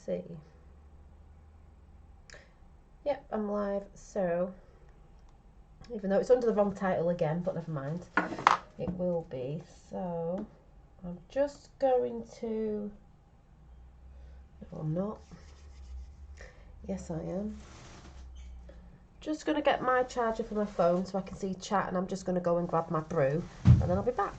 see. Yep, I'm live. So, even though it's under the wrong title again, but never mind, it will be. So, I'm just going to. No, I'm not. Yes, I am. Just going to get my charger for my phone so I can see chat, and I'm just going to go and grab my brew, and then I'll be back.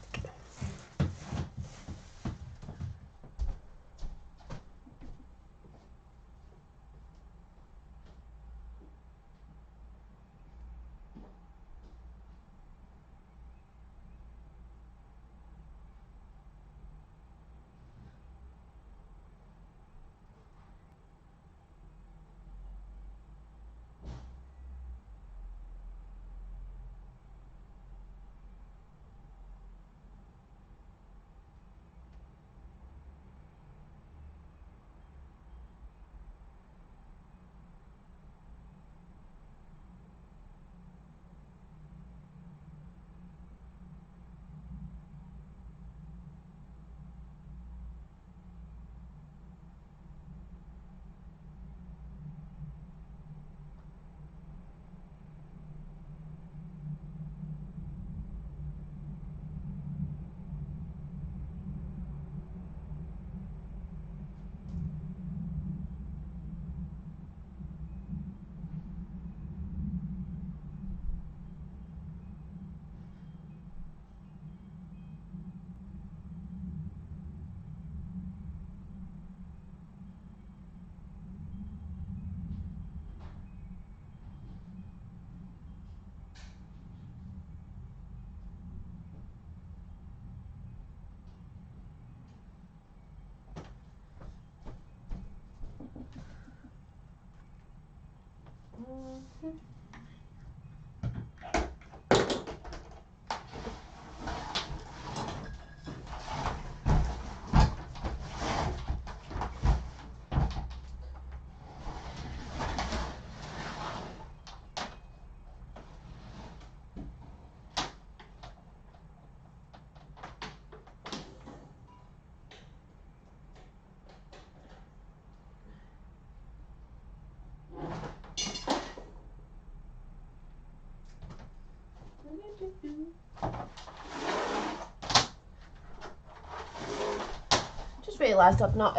Just realised I've not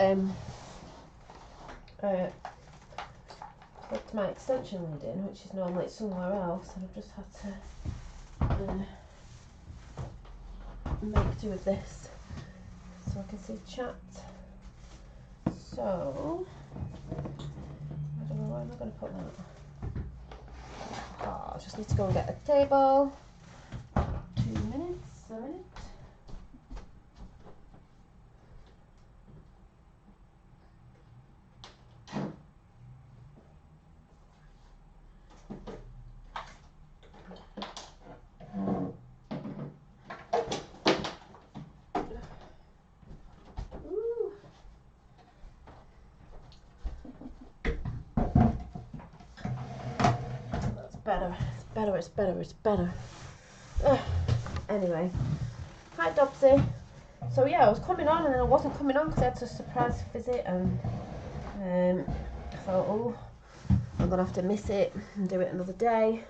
plugged my extension lead in, which is normally somewhere else, and I've just had to make do with this so I can see chat. So I don't know where am I going to put that. Oh, I just need to go and get a table. 2 minutes, a minute. Ooh. That's better. It's better. It's better. It's better. Anyway, hi Dobsy. So yeah, I was coming on and then I wasn't coming on because I had a surprise visit, and I thought, oh, I'm gonna have to miss it and do it another day.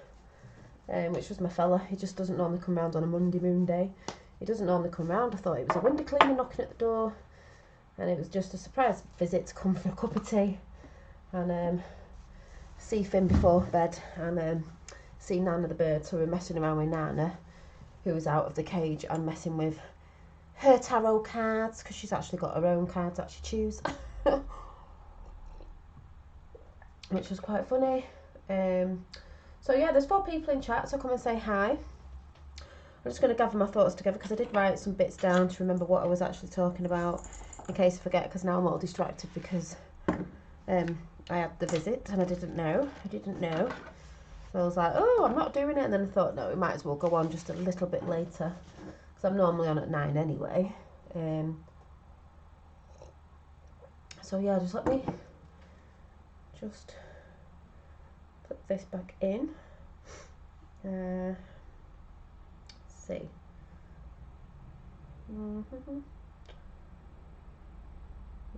Which was my fella. He just doesn't normally come round on a Monday moon day. He doesn't normally come round. I thought it was a window cleaner knocking at the door, and it was just a surprise visit to come for a cup of tea and see Finn before bed, and see Nana the bird. So we're messing around with Nana, who was out of the cage, and messing with her tarot cards because she's actually got her own cards that she chews, which was quite funny. So yeah, there's 4 people in chat, so come and say hi. I'm just going to gather my thoughts together because I did write some bits down to remember what I was actually talking about in case I forget, because now I'm all distracted because I had the visit and I didn't know. So I was like, oh, I'm not doing it, and then I thought, no, we might as well go on just a little bit later because I'm normally on at 9 anyway. So yeah, just let me just put this back in. See.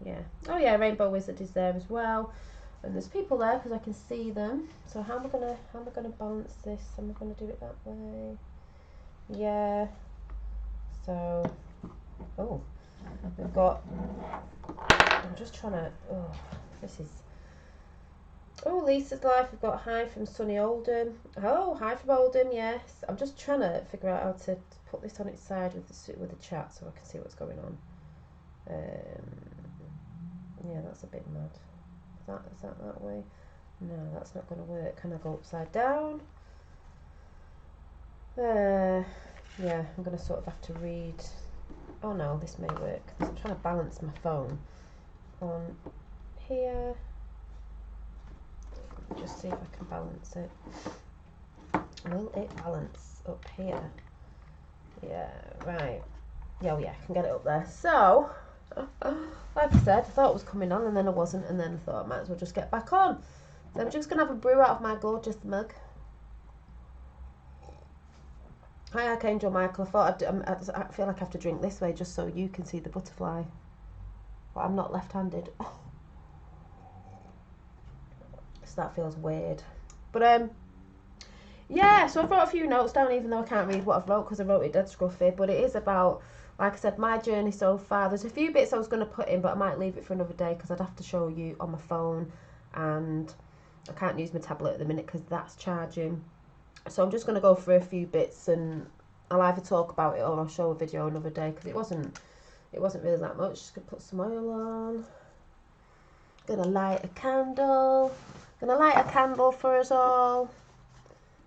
Yeah. Oh yeah, Rainbow Wizard is there as well. And there's people there because I can see them. So how am I gonna balance this? Am I gonna do it that way? Yeah. So, oh, we've got. I'm just trying to. Oh, this is. Oh, Lisa's Life. We've got hi from Sunny Oldham. Oh, hi from Oldham. Yes. I'm just trying to figure out how to put this on its side with the chat so I can see what's going on. Yeah, that's a bit mad. Is that way? No, that's not going to work. Can I go upside down? Yeah, I'm going to sort of have to read. Oh no, this may work. I'm trying to balance my phone on here. Just see if I can balance it. Will it balance up here? Yeah, right. Yeah, oh yeah, I can get it up there. So, like I said, I thought it was coming on and then it wasn't, and then I thought I might as well just get back on. So I'm just going to have a brew out of my gorgeous mug. Hi Archangel Michael, I feel like I have to drink this way just so you can see the butterfly. But I'm not left-handed. So that feels weird. But yeah, so I've wrote a few notes down even though I can't read what I've wrote because I wrote it dead scruffy. But it is about, like I said, my journey so far. There's a few bits I was going to put in, but I might leave it for another day because I'd have to show you on my phone. And I can't use my tablet at the minute because that's charging. So I'm just going to go through a few bits and I'll either talk about it or I'll show a video another day because it wasn't really that much. Just gonna put some oil on. Gonna light a candle. Gonna light a candle for us all.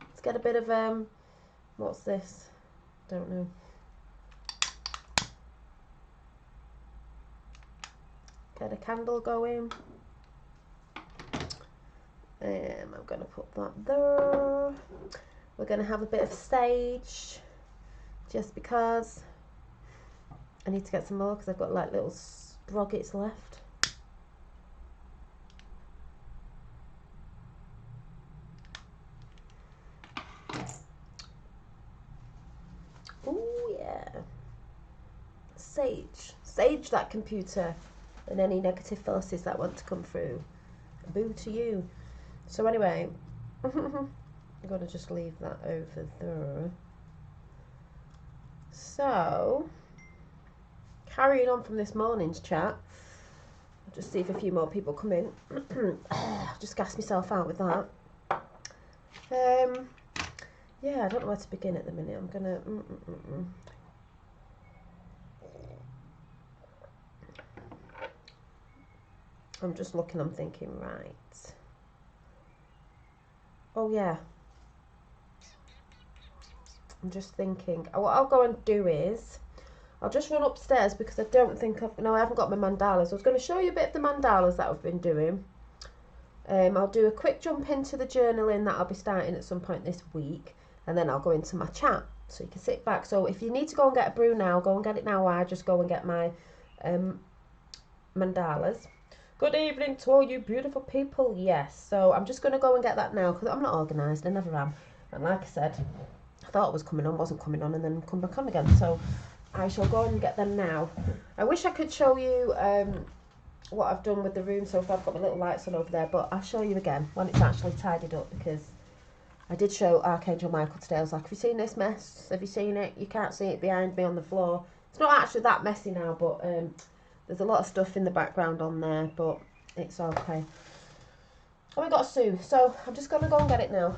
Let's get a bit of what's this? Don't know. Get a candle going. I'm gonna put that there. We're gonna have a bit of sage, just because I need to get some more because I've got like little sprockets left. Oh yeah, sage that computer and any negative forces that want to come through. Boo to you. So anyway, I'm gonna just leave that over there. So carrying on from this morning's chat, I'll just see if a few more people come in. Just gas myself out with that. Yeah, I don't know where to begin at the minute. I'm gonna. I'm just looking. I'm thinking, right. Oh yeah. I'm just thinking. What I'll go and do is, I'll just run upstairs because I don't think I haven't got my mandalas. I was going to show you a bit of the mandalas that I've been doing. I'll do a quick jump into the journaling that I'll be starting at some point this week, and then I'll go into my chat so you can sit back. So if you need to go and get a brew now, go and get it now. I just go and get my mandalas. Good evening to all you beautiful people. Yes, so I'm just going to go and get that now because I'm not organised. I never am. And like I said, I thought it was coming on, wasn't coming on, and then come back on again. So I shall go and get them now. I wish I could show you what I've done with the room so far. I've got my little lights on over there, but I'll show you again when it's actually tidied up because I did show Archangel Michael today. I was like, have you seen this mess? Have you seen it? You can't see it behind me on the floor. It's not actually that messy now, but there's a lot of stuff in the background on there, but it's okay. Oh, we got a Sue, so I'm just going to go and get it now.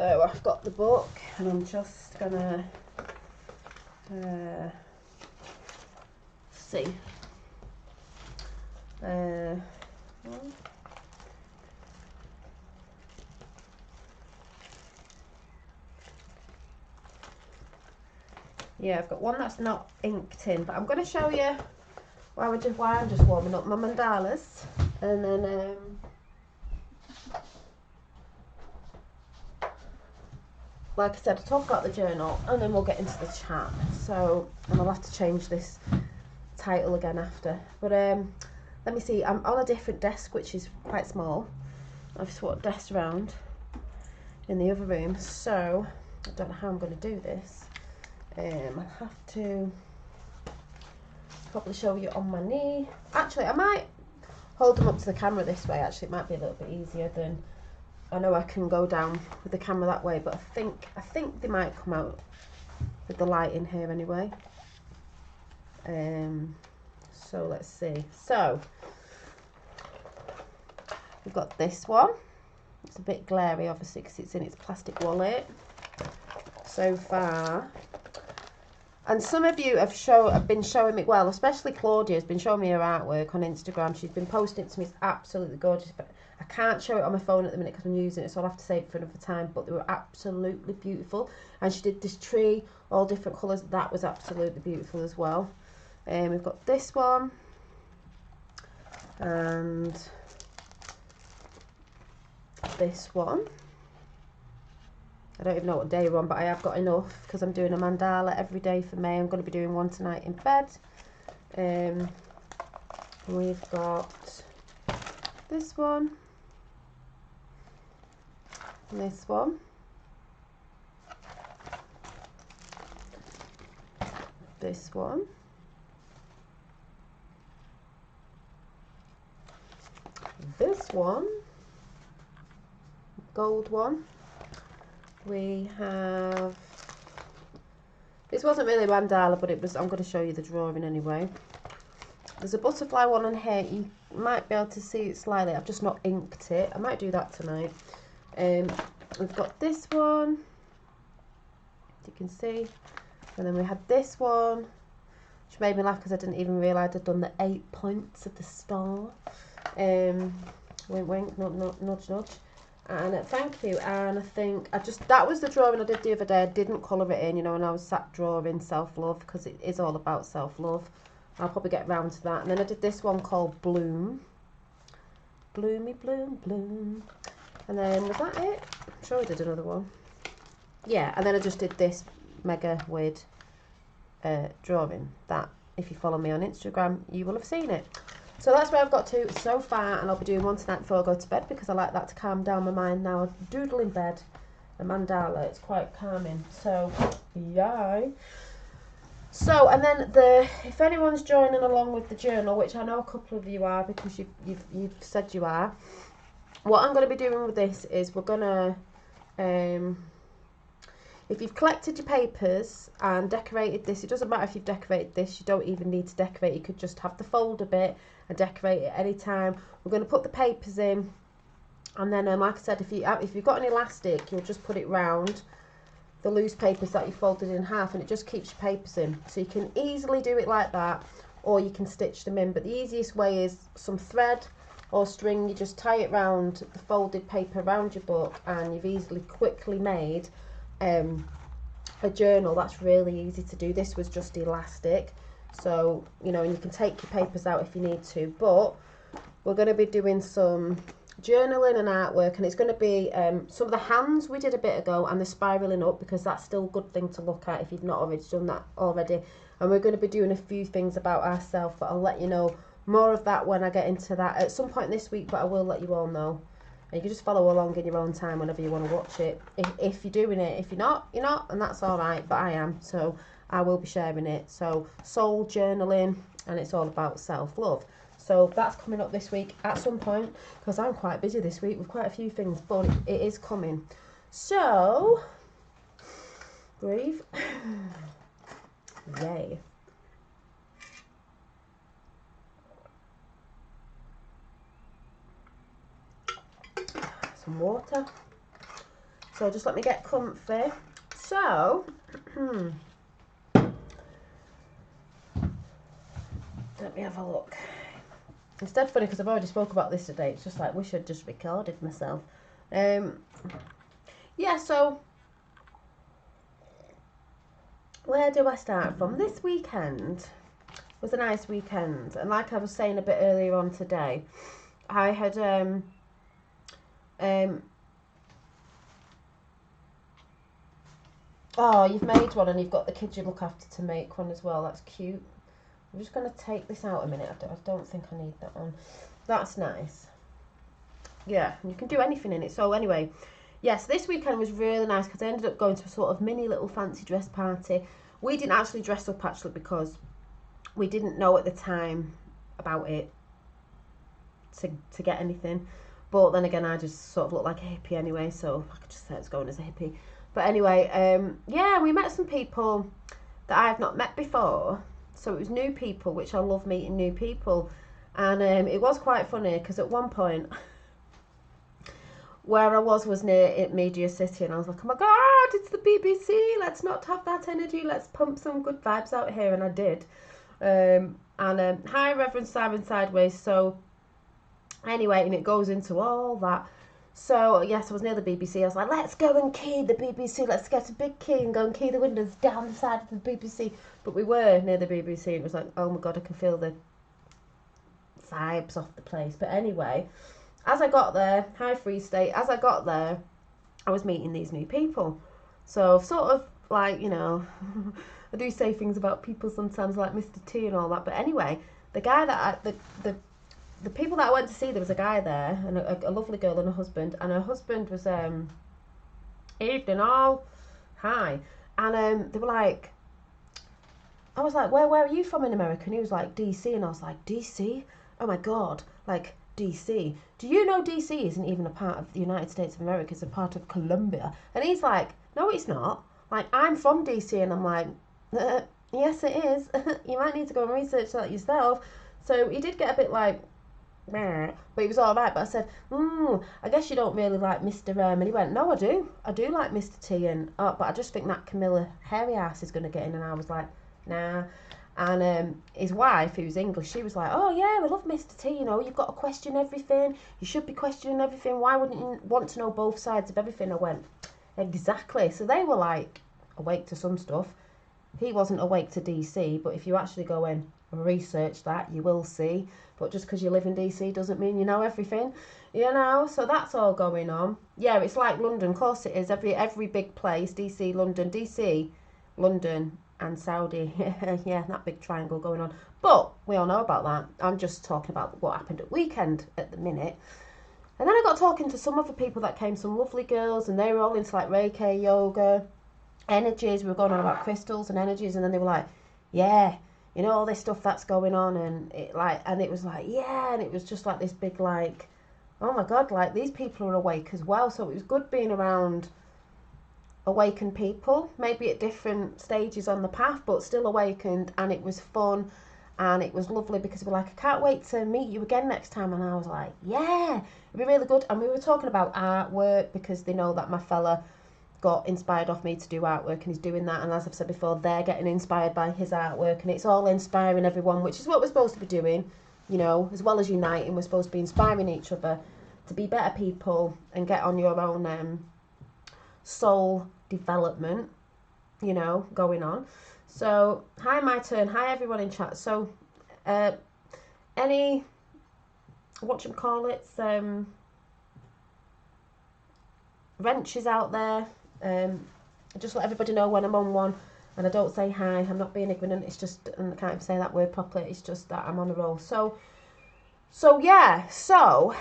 So I've got the book and I'm just gonna see. Yeah, I've got one that's not inked in, but I'm going to show you why I'm just warming up my mandalas, and then like I said, I'll talk about the journal and then we'll get into the chat. So, and I'll have to change this title again after, but let me see, I'm on a different desk which is quite small. I've swapped desks around in the other room, so I don't know how I'm going to do this. I'll have to probably show you on my knee. Actually, I might hold them up to the camera this way. Actually, it might be a little bit easier than, I know I can go down with the camera that way, but I think they might come out with the light in here anyway. So let's see. So we've got this one. It's a bit glary, obviously, because it's in its plastic wallet. So far. And some of you have been showing me, well, especially Claudia has been showing me her artwork on Instagram. She's been posting it to me. It's absolutely gorgeous, but I can't show it on my phone at the minute because I'm using it, so I'll have to save it for another time. But they were absolutely beautiful. And she did this tree, all different colours. That was absolutely beautiful as well. We've got this one. And this one. I don't even know what day we're on, but I have got enough because I'm doing a mandala every day for May. I'm going to be doing one tonight in bed. We've got this one, and this one, this one, this one, gold one. We have, this wasn't really a mandala, but it was, I'm going to show you the drawing anyway. There's a butterfly one on here. You might be able to see it slightly. I've just not inked it. I might do that tonight. We've got this one, as you can see. And then we had this one, which made me laugh because I didn't even realise I'd done the 8 points of the star. Wink, wink, nudge, nudge. And thank you. And I think that was the drawing I did the other day. I didn't colour it in, you know, and I was sat drawing self-love because it is all about self-love. I'll probably get round to that. And then I did this one called Bloom. Bloomy, bloom, bloom. And then was that it? I'm sure I did another one. Yeah, and then I just did this mega weird drawing that, if you follow me on Instagram, you will have seen it. So that's where I've got to so far, and I'll be doing one tonight before I go to bed because I like that to calm down my mind. Now I doodle in bed, a mandala, it's quite calming. So yay. So, and then if anyone's joining along with the journal, which I know a couple of you are because you've said you are, what I'm going to be doing with this is we're going to, if you've collected your papers and decorated this, it doesn't matter if you've decorated this, you don't even need to decorate, you could just have the folder bit and decorate it any time. We're going to put the papers in, and then like I said, if you've got an elastic, you'll just put it round the loose papers that you folded in half, and it just keeps your papers in. So you can easily do it like that, or you can stitch them in, but the easiest way is some thread or string. You just tie it round the folded paper around your book, and you've quickly made a journal. That's really easy to do. This was just elastic, so you know, and you can take your papers out if you need to. But we're going to be doing some journaling and artwork, and it's going to be some of the hands we did a bit ago, and the spiraling up, because that's still a good thing to look at if you've not already done that already. And we're going to be doing a few things about ourselves, but I'll let you know more of that when I get into that at some point this week, but I will let you all know. And you can just follow along in your own time whenever you want to watch it. If you're doing it, if you're not, you're not, and that's all right, but I am, so I will be sharing it. So soul journaling, and it's all about self-love. So that's coming up this week at some point, because I'm quite busy this week with quite a few things, but it is coming. So, breathe. Yay. Some water. So just let me get comfy. So, let me have a look. It's dead funny because I've already spoke about this today. It's just like, wish I'd just recorded myself. Yeah, so where do I start from? This weekend was a nice weekend, and like I was saying a bit earlier on today, I had oh, you've made one and you've got the kids you look after to make one as well. That's cute. I'm just going to take this out a minute. I don't think I need that one. That's nice. Yeah, and you can do anything in it. So anyway, yes, this weekend was really nice because I ended up going to a sort of mini little fancy dress party. We didn't actually dress up actually because we didn't know at the time about it to get anything. But then again, I just sort of look like a hippie anyway, so I could just say I was going as a hippie. But anyway, yeah, we met some people that I have not met before. So it was new people, which I love meeting new people. And it was quite funny because at one point, where I was near Media City, and I was like, oh my God, it's the BBC. Let's not have that energy. Let's pump some good vibes out here. And I did. Hi, Reverend Simon Sideways. So anyway, and it goes into all that. So, yes, I was near the BBC. I was like, let's go and key the BBC. Let's get a big key and go and key the windows down the side of the BBC. But we were near the BBC. And it was like, oh, my God, I can feel the vibes off the place. But anyway, as I got there, hi, Free State, as I got there, I was meeting these new people. So, sort of like, you know, I do say things about people sometimes like Mr. T and all that. But anyway, the guy that the people that I went to see, there was a guy there and a lovely girl and a husband, and her husband was evening all hi, and they were like, I was like, where are you from in America? And he was like, DC, and I was like, DC? Oh my God, like DC. Do you know DC isn't even a part of the United States of America? It's a part of Colombia. And he's like, no, it's not. Like, I'm from DC, and I'm like, yes, it is. You might need to go and research that yourself. So he did get a bit like, but he was all right. But I said, I guess you don't really like Mr. And he went, no, I do like Mr. T, and but I just think that Camilla hairy ass is going to get in. And I was like, nah. And his wife, who's English, she was like, oh yeah, I love Mr. T, you know, you've got to question everything, you should be questioning everything, why wouldn't you want to know both sides of everything? I went, exactly. So they were like awake to some stuff. He wasn't awake to DC, but if you actually go in and research that, you will see. But just because you live in DC doesn't mean you know everything, you know. So that's all going on. Yeah, it's like London. Of course it is. Every big place, DC, London, and Saudi. Yeah, that big triangle going on. But we all know about that. I'm just talking about what happened at weekend at the minute. And then I got talking to some other people that came, some lovely girls, and they were all into like Reiki, yoga, energies. We were going on about crystals and energies, and then they were like, yeah, you know, all this stuff that's going on, and it was like, yeah, and it was just like this big like, oh my God, like these people are awake as well. So it was good being around awakened people, maybe at different stages on the path, but still awakened, and it was fun, and it was lovely because we were like, I can't wait to meet you again next time. And I was like, yeah, it'd be really good. And we were talking about artwork because they know that my fella got inspired off me to do artwork, and he's doing that, and as I've said before, they're getting inspired by his artwork, and it's all inspiring everyone, which is what we're supposed to be doing, you know. As well as uniting, we're supposed to be inspiring each other to be better people and get on your own soul development, you know, going on. So hi, my turn. Hi everyone in chat. So any wrenches out there, just let everybody know when I'm on one and I don't say hi. I'm not being ignorant, it's just, and I can't even say that word properly, it's just that I'm on a roll. So yeah, so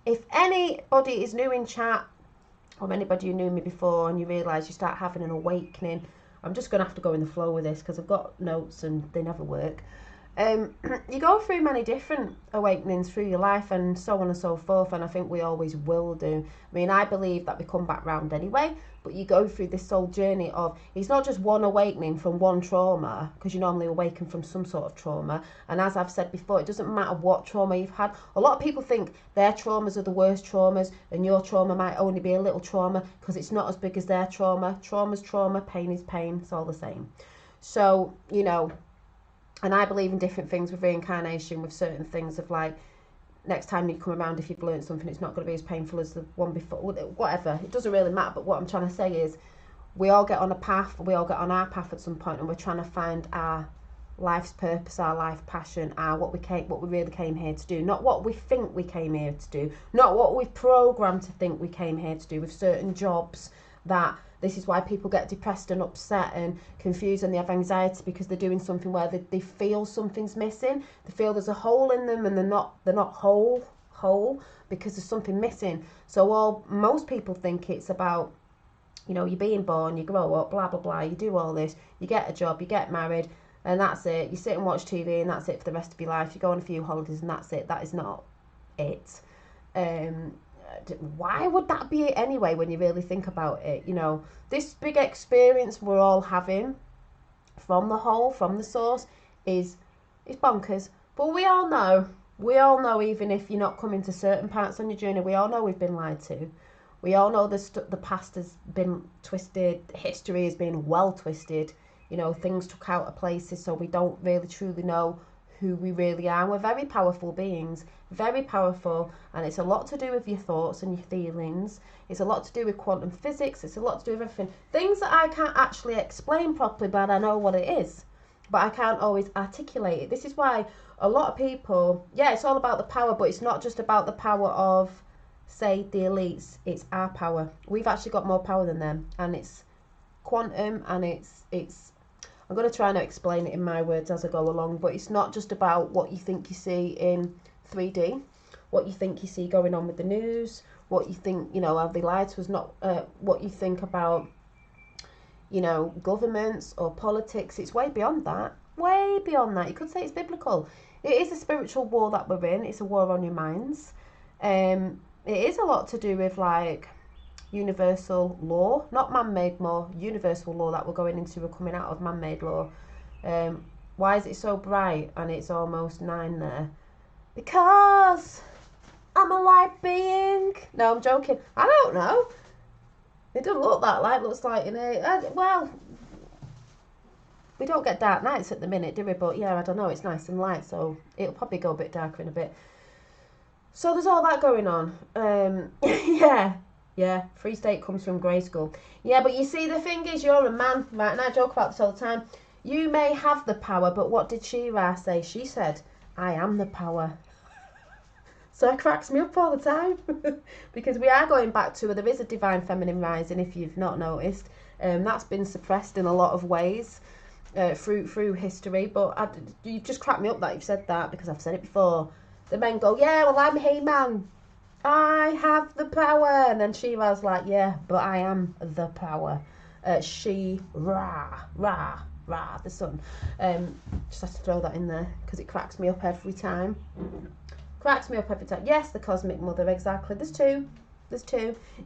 if anybody is new in chat, or anybody who knew me before and you realise you start having an awakening, I'm just going to have to go in the flow with this because I've got notes and they never work. You go through many different awakenings through your life and so on and so forth, and I think we always will do. I mean, I believe that we come back round anyway, but you go through this whole journey of, it's not just one awakening from one trauma, because you normally awaken from some sort of trauma. And as I've said before, it doesn't matter what trauma you've had. A lot of people think their traumas are the worst traumas and your trauma might only be a little trauma because it's not as big as their trauma. Trauma's trauma, pain is pain, it's all the same. So, you know, and I believe in different things with reincarnation, with certain things of like, next time you come around, if you've learned something, it's not going to be as painful as the one before, whatever. It doesn't really matter, but what I'm trying to say is, we all get on a path, we all get on our path at some point, and we're trying to find our life's purpose, our life passion, what we really came here to do, not what we think we came here to do, not what we've programmed to think we came here to do with certain jobs. That this is why people get depressed and upset and confused and they have anxiety, because they're doing something where they feel something's missing. They feel there's a hole in them and they're not whole because there's something missing. So most people think it's about, you know, you're being born, you grow up, blah blah blah, you do all this, you get a job, you get married, and that's it. You sit and watch TV and that's it for the rest of your life. You go on a few holidays and that's it. That is not it. Why would that be it anyway when you really think about it? You know, this big experience we're all having from the whole, from the source, is bonkers. But we all know, even if you're not coming to certain parts on your journey, we all know we've been lied to. We all know the past has been twisted, history has been well twisted. You know, things took out of places, so we don't really truly know who we really are. We're very powerful beings, very powerful, and it's a lot to do with your thoughts and your feelings. It's a lot to do with quantum physics. It's a lot to do with everything. Things that I can't actually explain properly, but I know what it is. But I can't always articulate it. This is why a lot of people, yeah, it's all about the power, but it's not just about the power of, say, the elites. It's our power. We've actually got more power than them, and it's quantum, and it's I'm going to try and explain it in my words as I go along, but it's not just about what you think you see in 3D, what you think you see going on with the news, what you think, you know, how they lied to us, not what you think about, you know, governments or politics. It's way beyond that. Way beyond that. You could say it's biblical. It is a spiritual war that we're in. It's a war on your minds. It is a lot to do with, like, universal law, not man-made law, universal law that we're going into. We're coming out of man-made law. Why is it so bright and it's almost 9 there? Because I'm a light being. No, I'm joking. I don't know. It doesn't look that light. It looks like well, we don't get dark nights at the minute, do we? But yeah, I don't know. It's nice and light, so it'll probably go a bit darker in a bit. So there's all that going on. Yeah, Free State comes from grey school. Yeah, but you see, the thing is, you're a man, right? And I joke about this all the time. You may have the power, but what did She-Ra say? She said, I am the power. So it cracks me up all the time. Because we are going back to, there is a divine feminine rising, if you've not noticed. That's been suppressed in a lot of ways through history. But you just crack me up that you've said that, because I've said it before. The men go, yeah, well, I'm He-Man. I have the power. And then She-Ra's like, yeah, but I am the power. She-Ra, the sun. Just have to throw that in there because it cracks me up every time. Yes, the cosmic mother, exactly. There's two.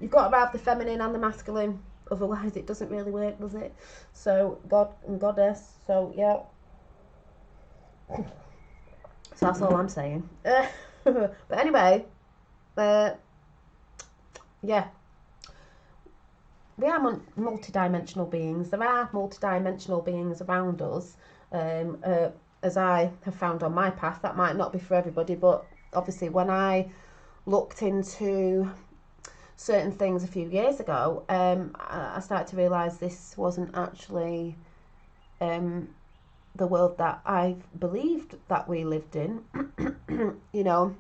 You've got to have the feminine and the masculine, otherwise it doesn't really work, does it? So God and Goddess. So yeah. So that's all I'm saying. But anyway, yeah, we are multi-dimensional beings. There are multi-dimensional beings around us, as I have found on my path. That might not be for everybody, but obviously when I looked into certain things a few years ago, I started to realise this wasn't actually the world that I believed that we lived in. You know,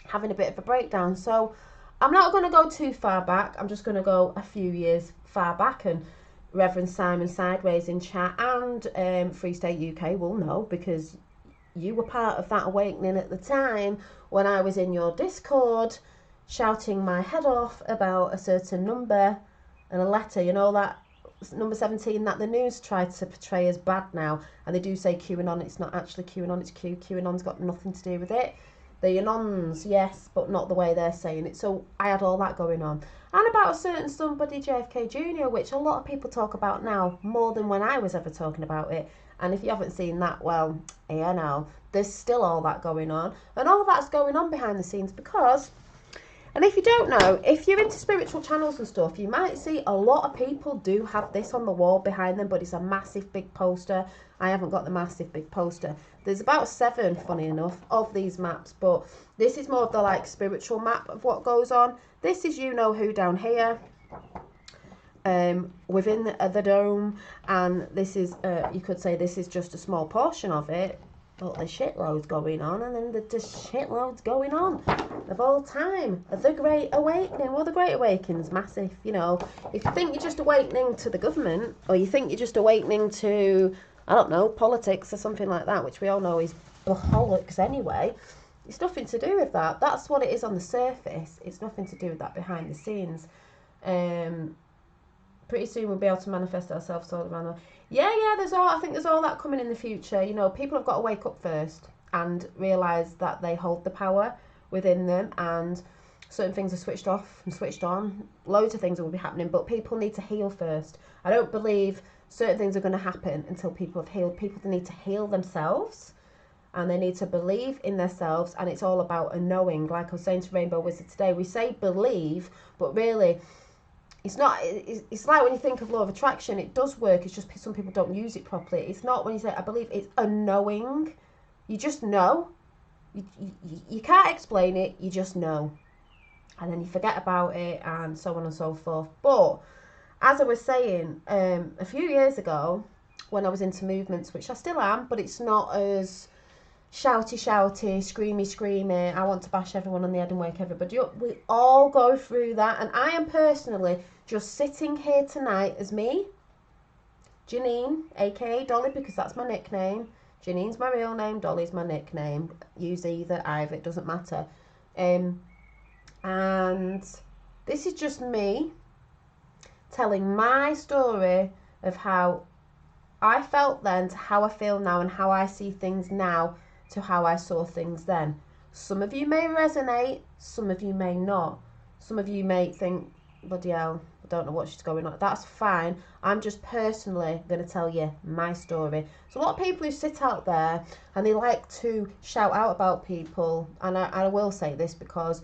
having a bit of a breakdown. So I'm not going to go too far back. I'm just going to go a few years far back, and Reverend Simon Sideways in chat and Free State UK will know, because you were part of that awakening at the time when I was in your Discord shouting my head off about a certain number and a letter. You know, that number 17 that the news tried to portray as bad now, and they do say QAnon. It's not actually QAnon, it's Q. QAnon's got nothing to do with it. The Anons, yes, but not the way they're saying it. So I had all that going on. And about a certain somebody, JFK Jr., which a lot of people talk about now, more than when I was ever talking about it. And if you haven't seen that, well, yeah, no, there's still all that going on. And all that's going on behind the scenes because, and if you don't know, if you're into spiritual channels and stuff, you might see a lot of people do have this on the wall behind them, but it's a massive big poster. I haven't got the massive big poster. There's about 7, funny enough, of these maps, but this is more of the like spiritual map of what goes on. This is you know who down here, within the dome, and this is, you could say this is just a small portion of it, but there's shitloads going on, and then there's shitloads going on of all time. The Great Awakening, well, the Great Awakening's massive, you know. If you think you're just awakening to the government, or you think you're just awakening to, I don't know, politics or something like that, which we all know is bollocks anyway, it's nothing to do with that. That's what it is on the surface. It's nothing to do with that behind the scenes. Pretty soon we'll be able to manifest ourselves all around. Yeah, there's all, I think there's all that coming in the future. You know, people have got to wake up first and realise that they hold the power within them, and certain things are switched off and switched on. Loads of things will be happening, but people need to heal first. I don't believe certain things are going to happen until people have healed. People need to heal themselves, and they need to believe in themselves, and it's all about a knowing. Like I was saying to Rainbow Wizard today, we say believe, but really it's not. It's like when you think of law of attraction, it does work, it's just some people don't use it properly. It's not when you say I believe, it's a knowing. You just know. You can't explain it, you just know, and then you forget about it, and so on and so forth. But as I was saying, a few years ago, when I was into movements, which I still am, but it's not as shouty, screamy, I want to bash everyone on the head and wake everybody up. We all go through that, and I am personally just sitting here tonight as me, Janine, aka Dolly, because that's my nickname. Janine's my real name, Dolly's my nickname. Use either, it doesn't matter. And this is just me telling my story of how I felt then to how I feel now, and how I see things now to how I saw things then. Some of you may resonate, some of you may not. Some of you may think, bloody hell, I don't know what's going on. That's fine. I'm just personally going to tell you my story. So a lot of people who sit out there and they like to shout out about people, and I will say this because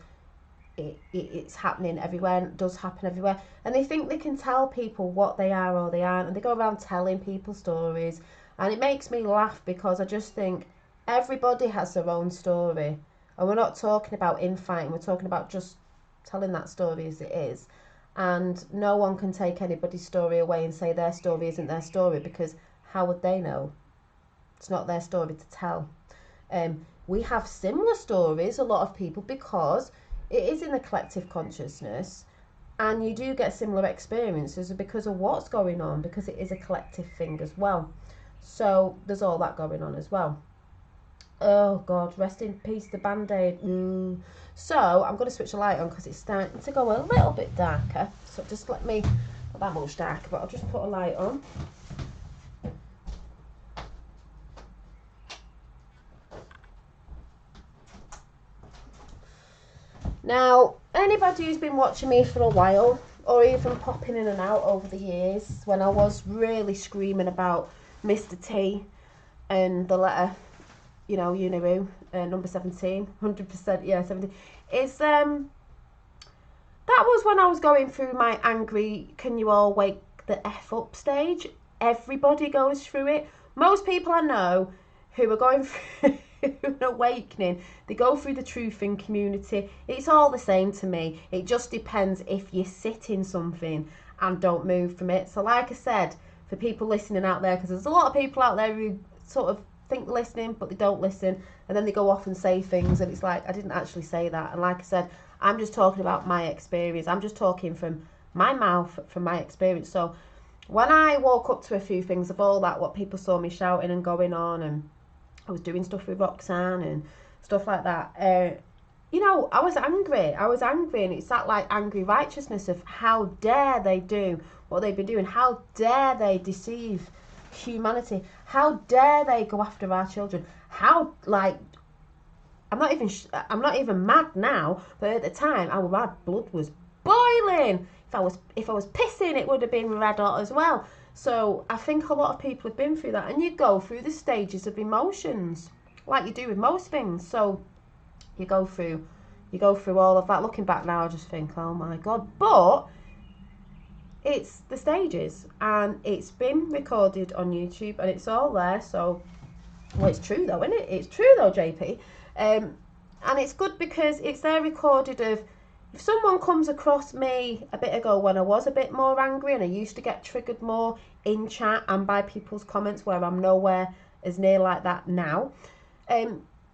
it's happening everywhere, and it does happen everywhere, and they think they can tell people what they are or they aren't, and they go around telling people stories, and it makes me laugh because I just think everybody has their own story, and we're not talking about infighting, we're talking about just telling that story as it is. And no one can take anybody's story away and say their story isn't their story, because how would they know? It's not their story to tell. We have similar stories, a lot of people, because it is in the collective consciousness, and you do get similar experiences because of what's going on, because it is a collective thing as well. So there's all that going on as well. Oh God, rest in peace, the Band-Aid. So I'm going to switch the light on because it's starting to go a little bit darker. So just let me, not that much darker, but I'll just put a light on. Now, anybody who's been watching me for a while, or even popping in and out over the years, when I was really screaming about Mr. T and the letter, you know who, number 17, 100%, yeah, 17, is, that was when I was going through my angry, can you all wake the F up stage. Everybody goes through it. Most people I know who are going through an awakening, they go through the truthing community. It's all the same to me. It just depends if you sit in something and don't move from it. So like I said, for people listening out there, because there's a lot of people out there who sort of think they're listening but they don't listen, and then they go off and say things and it's like, I didn't actually say that. And like I said, I'm just talking about my experience. I'm just talking from my mouth, from my experience. So when I woke up to a few things of all that, what people saw me shouting and going on, and I was doing stuff with Roxanne and stuff like that, you know, I was angry. And it's that like angry righteousness of how dare they do what they've been doing? How dare they deceive humanity? How dare they go after our children? How, like, I'm not even mad now, but at the time, my blood was boiling. If I was pissing, it would have been red hot as well. So I think a lot of people have been through that, and you go through the stages of emotions, like you do with most things. So you go through all of that. Looking back now, I just think, oh my God. But it's the stages, and it's been recorded on YouTube, and it's all there. So, well, it's true though, isn't it? It's true though, JP. And it's good because it's there recorded of, if someone comes across me a bit ago when I was a bit more angry and I used to get triggered more in chat and by people's comments, where I'm nowhere as near like that now,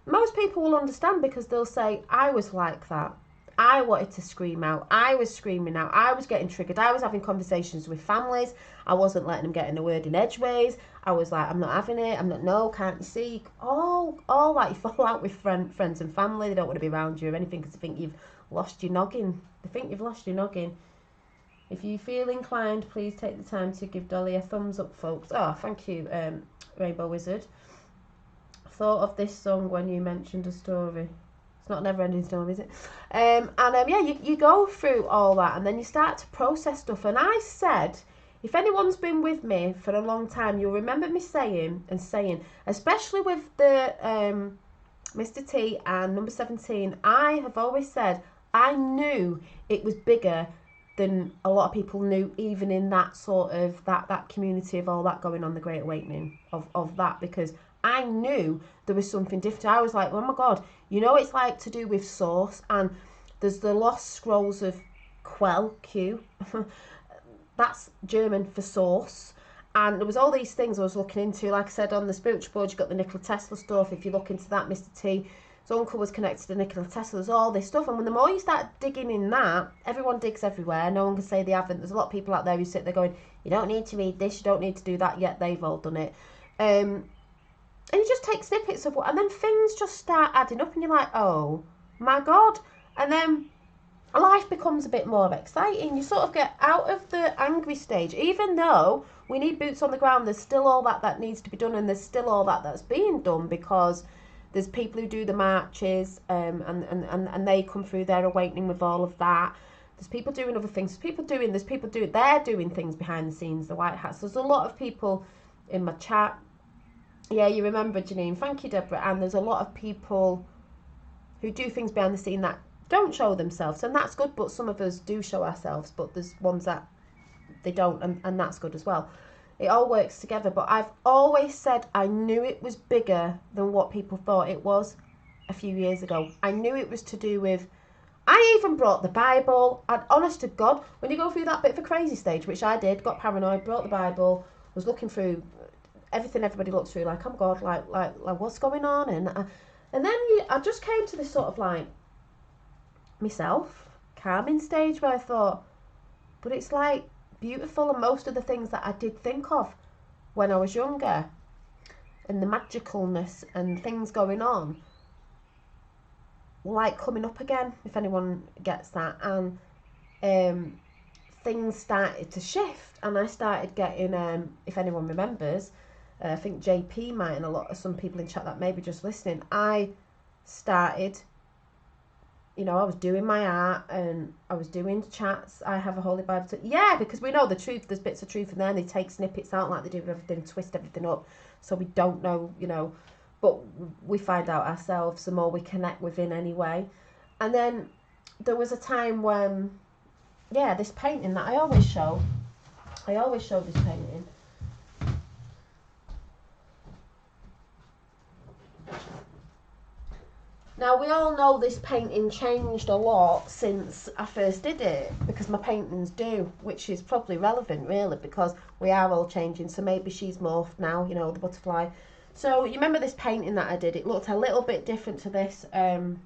most people will understand, because they'll say, I was like that. I wanted to scream out. I was screaming out. I was getting triggered. I was having conversations with families. I wasn't letting them get in a word in edgeways. I was like, I'm not having it. I'm not, no, can't you see? All that. You fall out with friends and family. They don't want to be around you or anything because they think you've lost your noggin. They think you've lost your noggin. If you feel inclined, please take the time to give Dolly a thumbs up, folks. Oh, thank you, Rainbow Wizard. Thought of this song when you mentioned a story. It's not a never-ending story, is it? Yeah, you go through all that, and then you start to process stuff. And I said, if anyone's been with me for a long time, you'll remember me saying, especially with the Mr. T and number 17, I have always said I knew it was bigger than a lot of people knew, even in that sort of that community of all that going on, the Great Awakening of that, because I knew there was something different. I was like, oh my God, you know, it's like to do with Source, and there's the Lost Scrolls of Quell, Q. That's German for source. And there was all these things I was looking into. Like I said, on the spiritual board, you've got the Nikola Tesla stuff. If you look into that, Mr. T, his uncle was connected to Nikola Tesla. There's all this stuff. And when the more you start digging in that, everyone digs everywhere. No one can say they haven't. There's a lot of people out there who sit there going, you don't need to read this, you don't need to do that, yet they've all done it. And you just take snippets of what, and then things just start adding up, and you're like, oh my God. And then life becomes a bit more exciting. You sort of get out of the angry stage. Even though we need boots on the ground, there's still all that needs to be done, and there's still all that's being done, because there's people who do the marches, and they come through their awakening with all of that. There's people doing other things. They're doing things behind the scenes, the white hats. There's a lot of people in my chat. Yeah, you remember, Janine. Thank you, Deborah. And there's a lot of people who do things behind the scene that don't show themselves, and that's good. But some of us do show ourselves, but there's ones that they don't, and that's good as well. It all works together. But I've always said I knew it was bigger than what people thought it was a few years ago. I knew it was to do with, I even brought the Bible, and honest to God, when you go through that bit of a crazy stage, which I did, got paranoid, brought the Bible, was looking through everything everybody looks through, like, oh God, like what's going on? And then I just came to this sort of like myself calming stage where I thought, but it's like beautiful, and most of the things that I did think of when I was younger, and the magicalness and things going on, like coming up again, if anyone gets that. And things started to shift, and I started getting, if anyone remembers, I think JP might, and some people in chat that maybe just listening, I started, you know, I was doing my art, and I was doing chats. I have a Holy Bible. Yeah, because we know the truth. There's bits of truth in there, and they take snippets out like they do with everything, twist everything up, so we don't know, you know, but we find out ourselves the more we connect within anyway. And then there was a time when, yeah, this painting that I always show this painting. Now, we all know this painting changed a lot since I first did it, because my paintings do, which is probably relevant, really, because we are all changing. So maybe she's morphed now, you know, the butterfly. So you remember this painting that I did? It looked a little bit different to this. I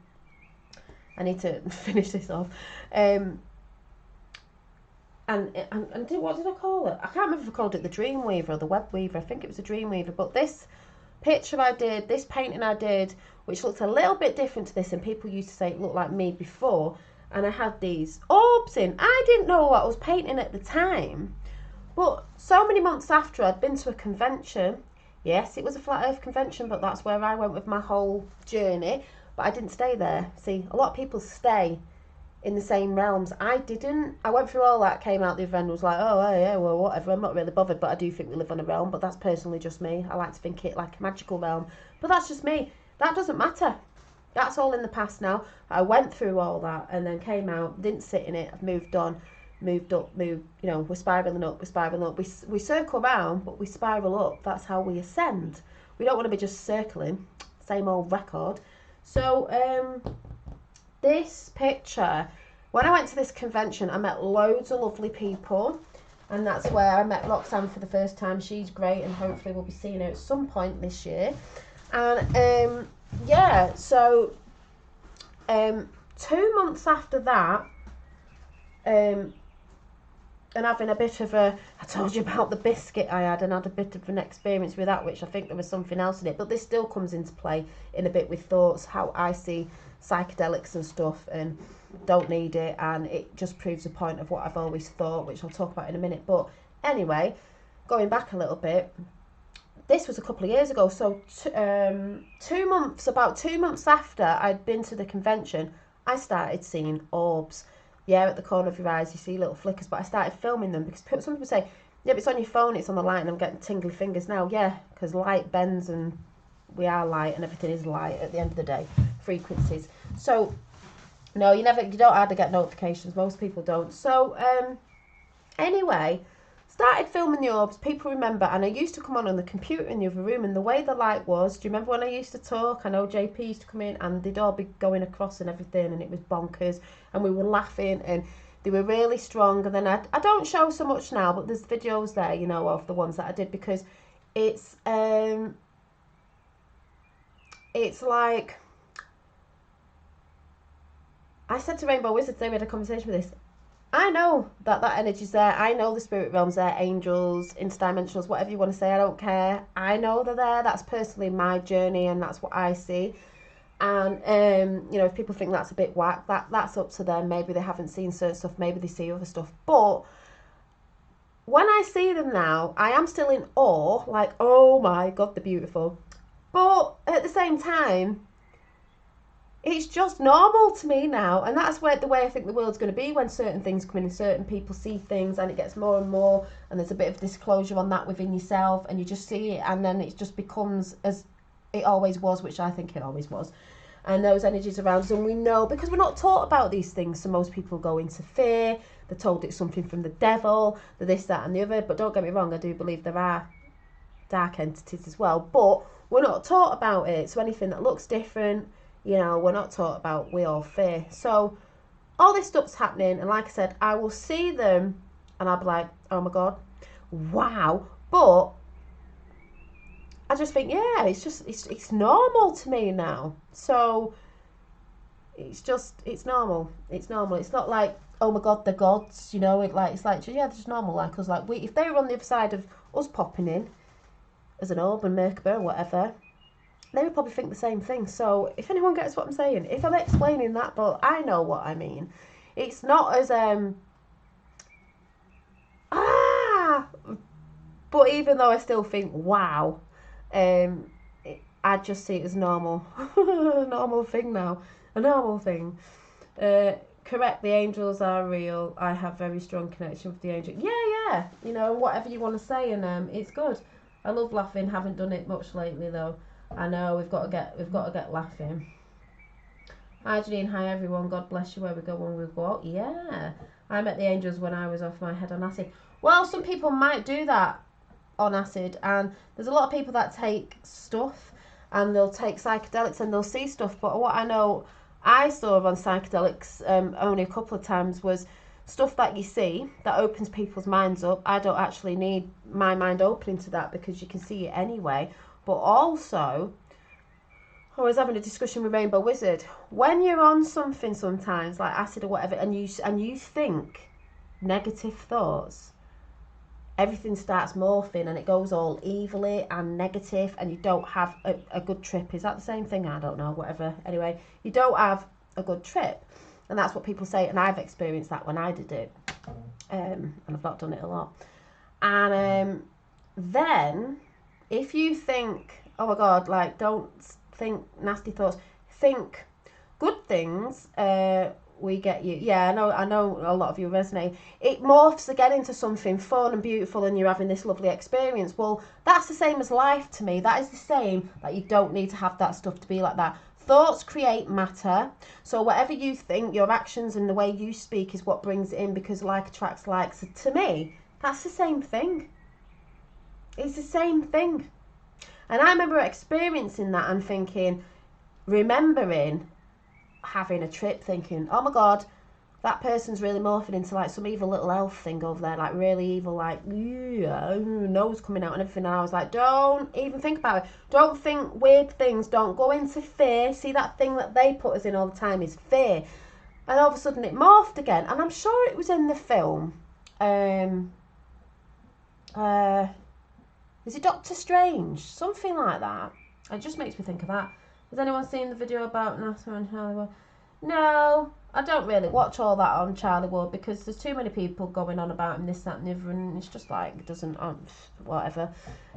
need to finish this off. And what did I call it? I can't remember if I called it the Dream Weaver or the Web Weaver. I think it was the Dream Weaver. But this picture I did, this painting I did, which looked a little bit different to this, and people used to say it looked like me before, and I had these orbs in. I didn't know what I was painting at the time, but so many months after, I'd been to a convention. Yes, it was a Flat Earth convention, but that's where I went with my whole journey, but I didn't stay there. See, a lot of people stay in the same realms. I didn't. I went through all that, came out the event, was like, oh yeah, well, whatever, I'm not really bothered, but I do think we live on a realm, but that's personally just me. I like to think it like a magical realm, but that's just me. That doesn't matter. That's all in the past now. I went through all that and then came out, didn't sit in it, I've moved on, moved up, moved, you know, we're spiraling up, we circle round, but we spiral up. That's how we ascend. We don't want to be just circling, same old record. So this picture, when I went to this convention, I met loads of lovely people, and that's where I met Roxanne for the first time. She's great, and hopefully we'll be seeing her at some point this year. And yeah, so 2 months after that, and having a bit of a, I told you about the biscuit I had, and had a bit of an experience with that, which I think there was something else in it, but this still comes into play in a bit with thoughts, how I see psychedelics and stuff, and don't need it, and it just proves the point of what I've always thought, which I'll talk about in a minute. But anyway, going back a little bit, this was a couple of years ago, so about 2 months after I'd been to the convention, I started seeing orbs. Yeah, at the corner of your eyes, you see little flickers, but I started filming them because some people say, yeah, but it's on your phone, it's on the light, and I'm getting tingly fingers now. Yeah, because light bends, and we are light, and everything is light at the end of the day, frequencies. So, no, you don't hardly get notifications, most people don't. So, anyway, started filming the orbs. People remember, and I used to come on the computer in the other room, and the way the light was, do you remember when I used to talk? I know JP used to come in, and they'd all be going across and everything, and it was bonkers, and we were laughing, and they were really strong. And then I don't show so much now, but there's videos there, you know, of the ones that I did, because it's like, I said to Rainbow Wizards, they had a conversation with this, I know that energy's there. I know the spirit realm's there, angels, interdimensionals, whatever you want to say, I don't care. I know they're there. That's personally my journey, and that's what I see. And you know, if people think that's a bit whack, that's up to them. Maybe they haven't seen certain stuff, maybe they see other stuff. But when I see them now, I am still in awe, like, oh my god, they're beautiful. But at the same time, it's just normal to me now, and that's the way I think the world's going to be when certain things come in and certain people see things, and it gets more and more, and there's a bit of disclosure on that within yourself, and you just see it, and then it just becomes as it always was, which I think it always was, and those energies around us, and we know, because we're not taught about these things, so most people go into fear, they're told it's something from the devil, the this, that and the other. But don't get me wrong, I do believe there are dark entities as well, but we're not taught about it. So anything that looks different, you know, we're not taught about, we all fear. So all this stuff's happening, and like I said, I will see them and I'll be like, oh my god, wow. But I just think, yeah, it's normal to me now. So it's normal. It's normal. It's not like, oh my god, they're gods, you know. It's like yeah, they're just normal like us. Like, if they were on the other side of us popping in as an orb and Merkaba or whatever, they would probably think the same thing. So if anyone gets what I'm saying, if I'm explaining that, but I know what I mean. It's not as but even though I still think wow, I just see it as normal. Normal thing now. A normal thing. Correct, the angels are real. I have very strong connection with the angel. Yeah, you know, whatever you want to say, and it's good. I love laughing. Haven't done it much lately though. I know we've got to get laughing. Hi Janine, hi everyone. God bless you. Where we go when we walk. Yeah, I met the angels when I was off my head on acid. Well, some people might do that on acid, and there's a lot of people that take stuff and they'll take psychedelics and they'll see stuff. But what I know I saw on psychedelics only a couple of times was stuff that you see that opens people's minds up. I don't actually need my mind opening to that because you can see it anyway. But also, I was having a discussion with Rainbow Wizard. When you're on something sometimes, like acid or whatever, and you think negative thoughts, everything starts morphing and it goes all evilly and negative, and you don't have a good trip. Is that the same thing? I don't know, whatever. Anyway, you don't have a good trip. And that's what people say, and I've experienced that when I did it. And I've not done it a lot. And then, if you think, oh my God, like, don't think nasty thoughts, think good things, we get you. Yeah, I know a lot of you resonate. It morphs again into something fun and beautiful, and you're having this lovely experience. Well, that's the same as life to me. That is the same, that you don't need to have that stuff to be like that. Thoughts create matter. So whatever you think, your actions and the way you speak is what brings it in, because like attracts like. So to me, that's the same thing. It's the same thing. And I remember experiencing that and thinking, remembering having a trip thinking, oh my God, that person's really morphing into like some evil little elf thing over there, like really evil, like nose coming out and everything. And I was like, don't even think about it. Don't think weird things. Don't go into fear. See, that thing that they put us in all the time is fear. And all of a sudden it morphed again. And I'm sure it was in the film. Is it Doctor Strange? Something like that. It just makes me think of that. Has anyone seen the video about NASA and Hollywood? No, I don't really watch all that on Charliewood, because there's too many people going on about him, this, that and the other, and it's just like, it doesn't, whatever.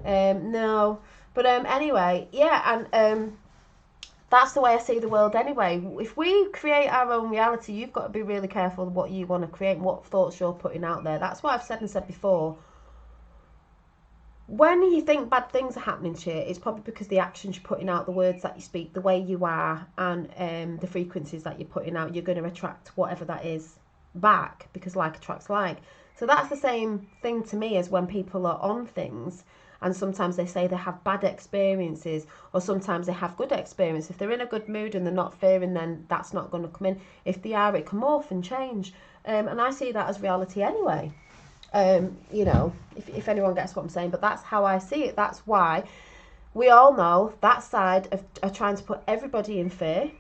No, but anyway, yeah, and that's the way I see the world anyway. If we create our own reality, you've got to be really careful of what you want to create and what thoughts you're putting out there. That's what I've said before. When you think bad things are happening to you, it's probably because the actions you're putting out, the words that you speak, the way you are, and the frequencies that you're putting out, you're going to attract whatever that is back, because like attracts like. So that's the same thing to me as when people are on things, and sometimes they say they have bad experiences, or sometimes they have good experiences. If they're in a good mood and they're not fearing, then that's not going to come in. If they are, it can morph and change. And I see that as reality anyway. You know, if anyone gets what I'm saying, but that's how I see it. That's why we all know that side of trying to put everybody in fear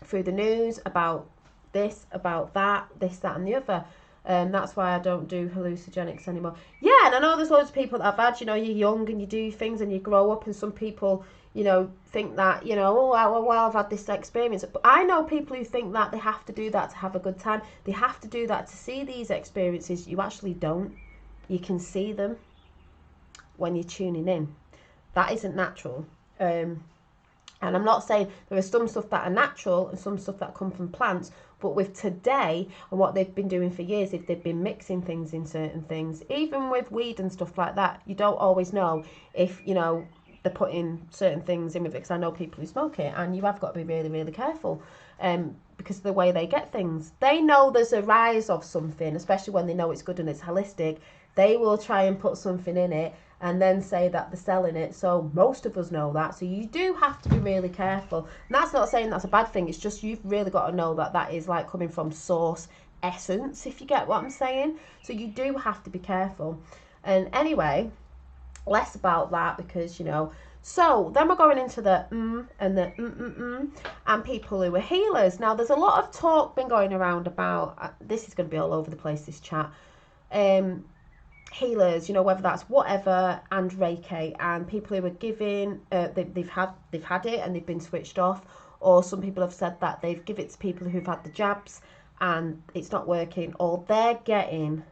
through the news about this, about that, this, that and the other. That's why I don't do hallucinogenics anymore. Yeah, and I know there's loads of people that have had, you know, you're young and you do things and you grow up, and some people, you know, think that, you know, oh, well, I've had this experience. But I know people who think that they have to do that to have a good time. They have to do that to see these experiences. You actually don't. You can see them when you're tuning in. That isn't natural. And I'm not saying there are some stuff that are natural and some stuff that come from plants, but with today and what they've been doing for years, if they've been mixing things in certain things, even with weed and stuff like that, you don't always know if, you know, they're putting certain things in with it, because I know people who smoke it, and you have got to be really, really careful because of the way they get things. They know there's a rise of something, especially when they know it's good and it's holistic. They will try and put something in it and then say that they're selling it. So most of us know that. So you do have to be really careful. And that's not saying that's a bad thing. It's just you've really got to know that that is like coming from source essence, if you get what I'm saying. So you do have to be careful. And anyway, less about that, because, you know. So then we're going into the and the and people who are healers. Now there's a lot of talk been going around about, this is going to be all over the place, this chat, healers, you know, whether that's whatever, and Reiki, and people who are giving, they've had it and they've been switched off, or some people have said that they've given it to people who've had the jabs and it's not working, or they're getting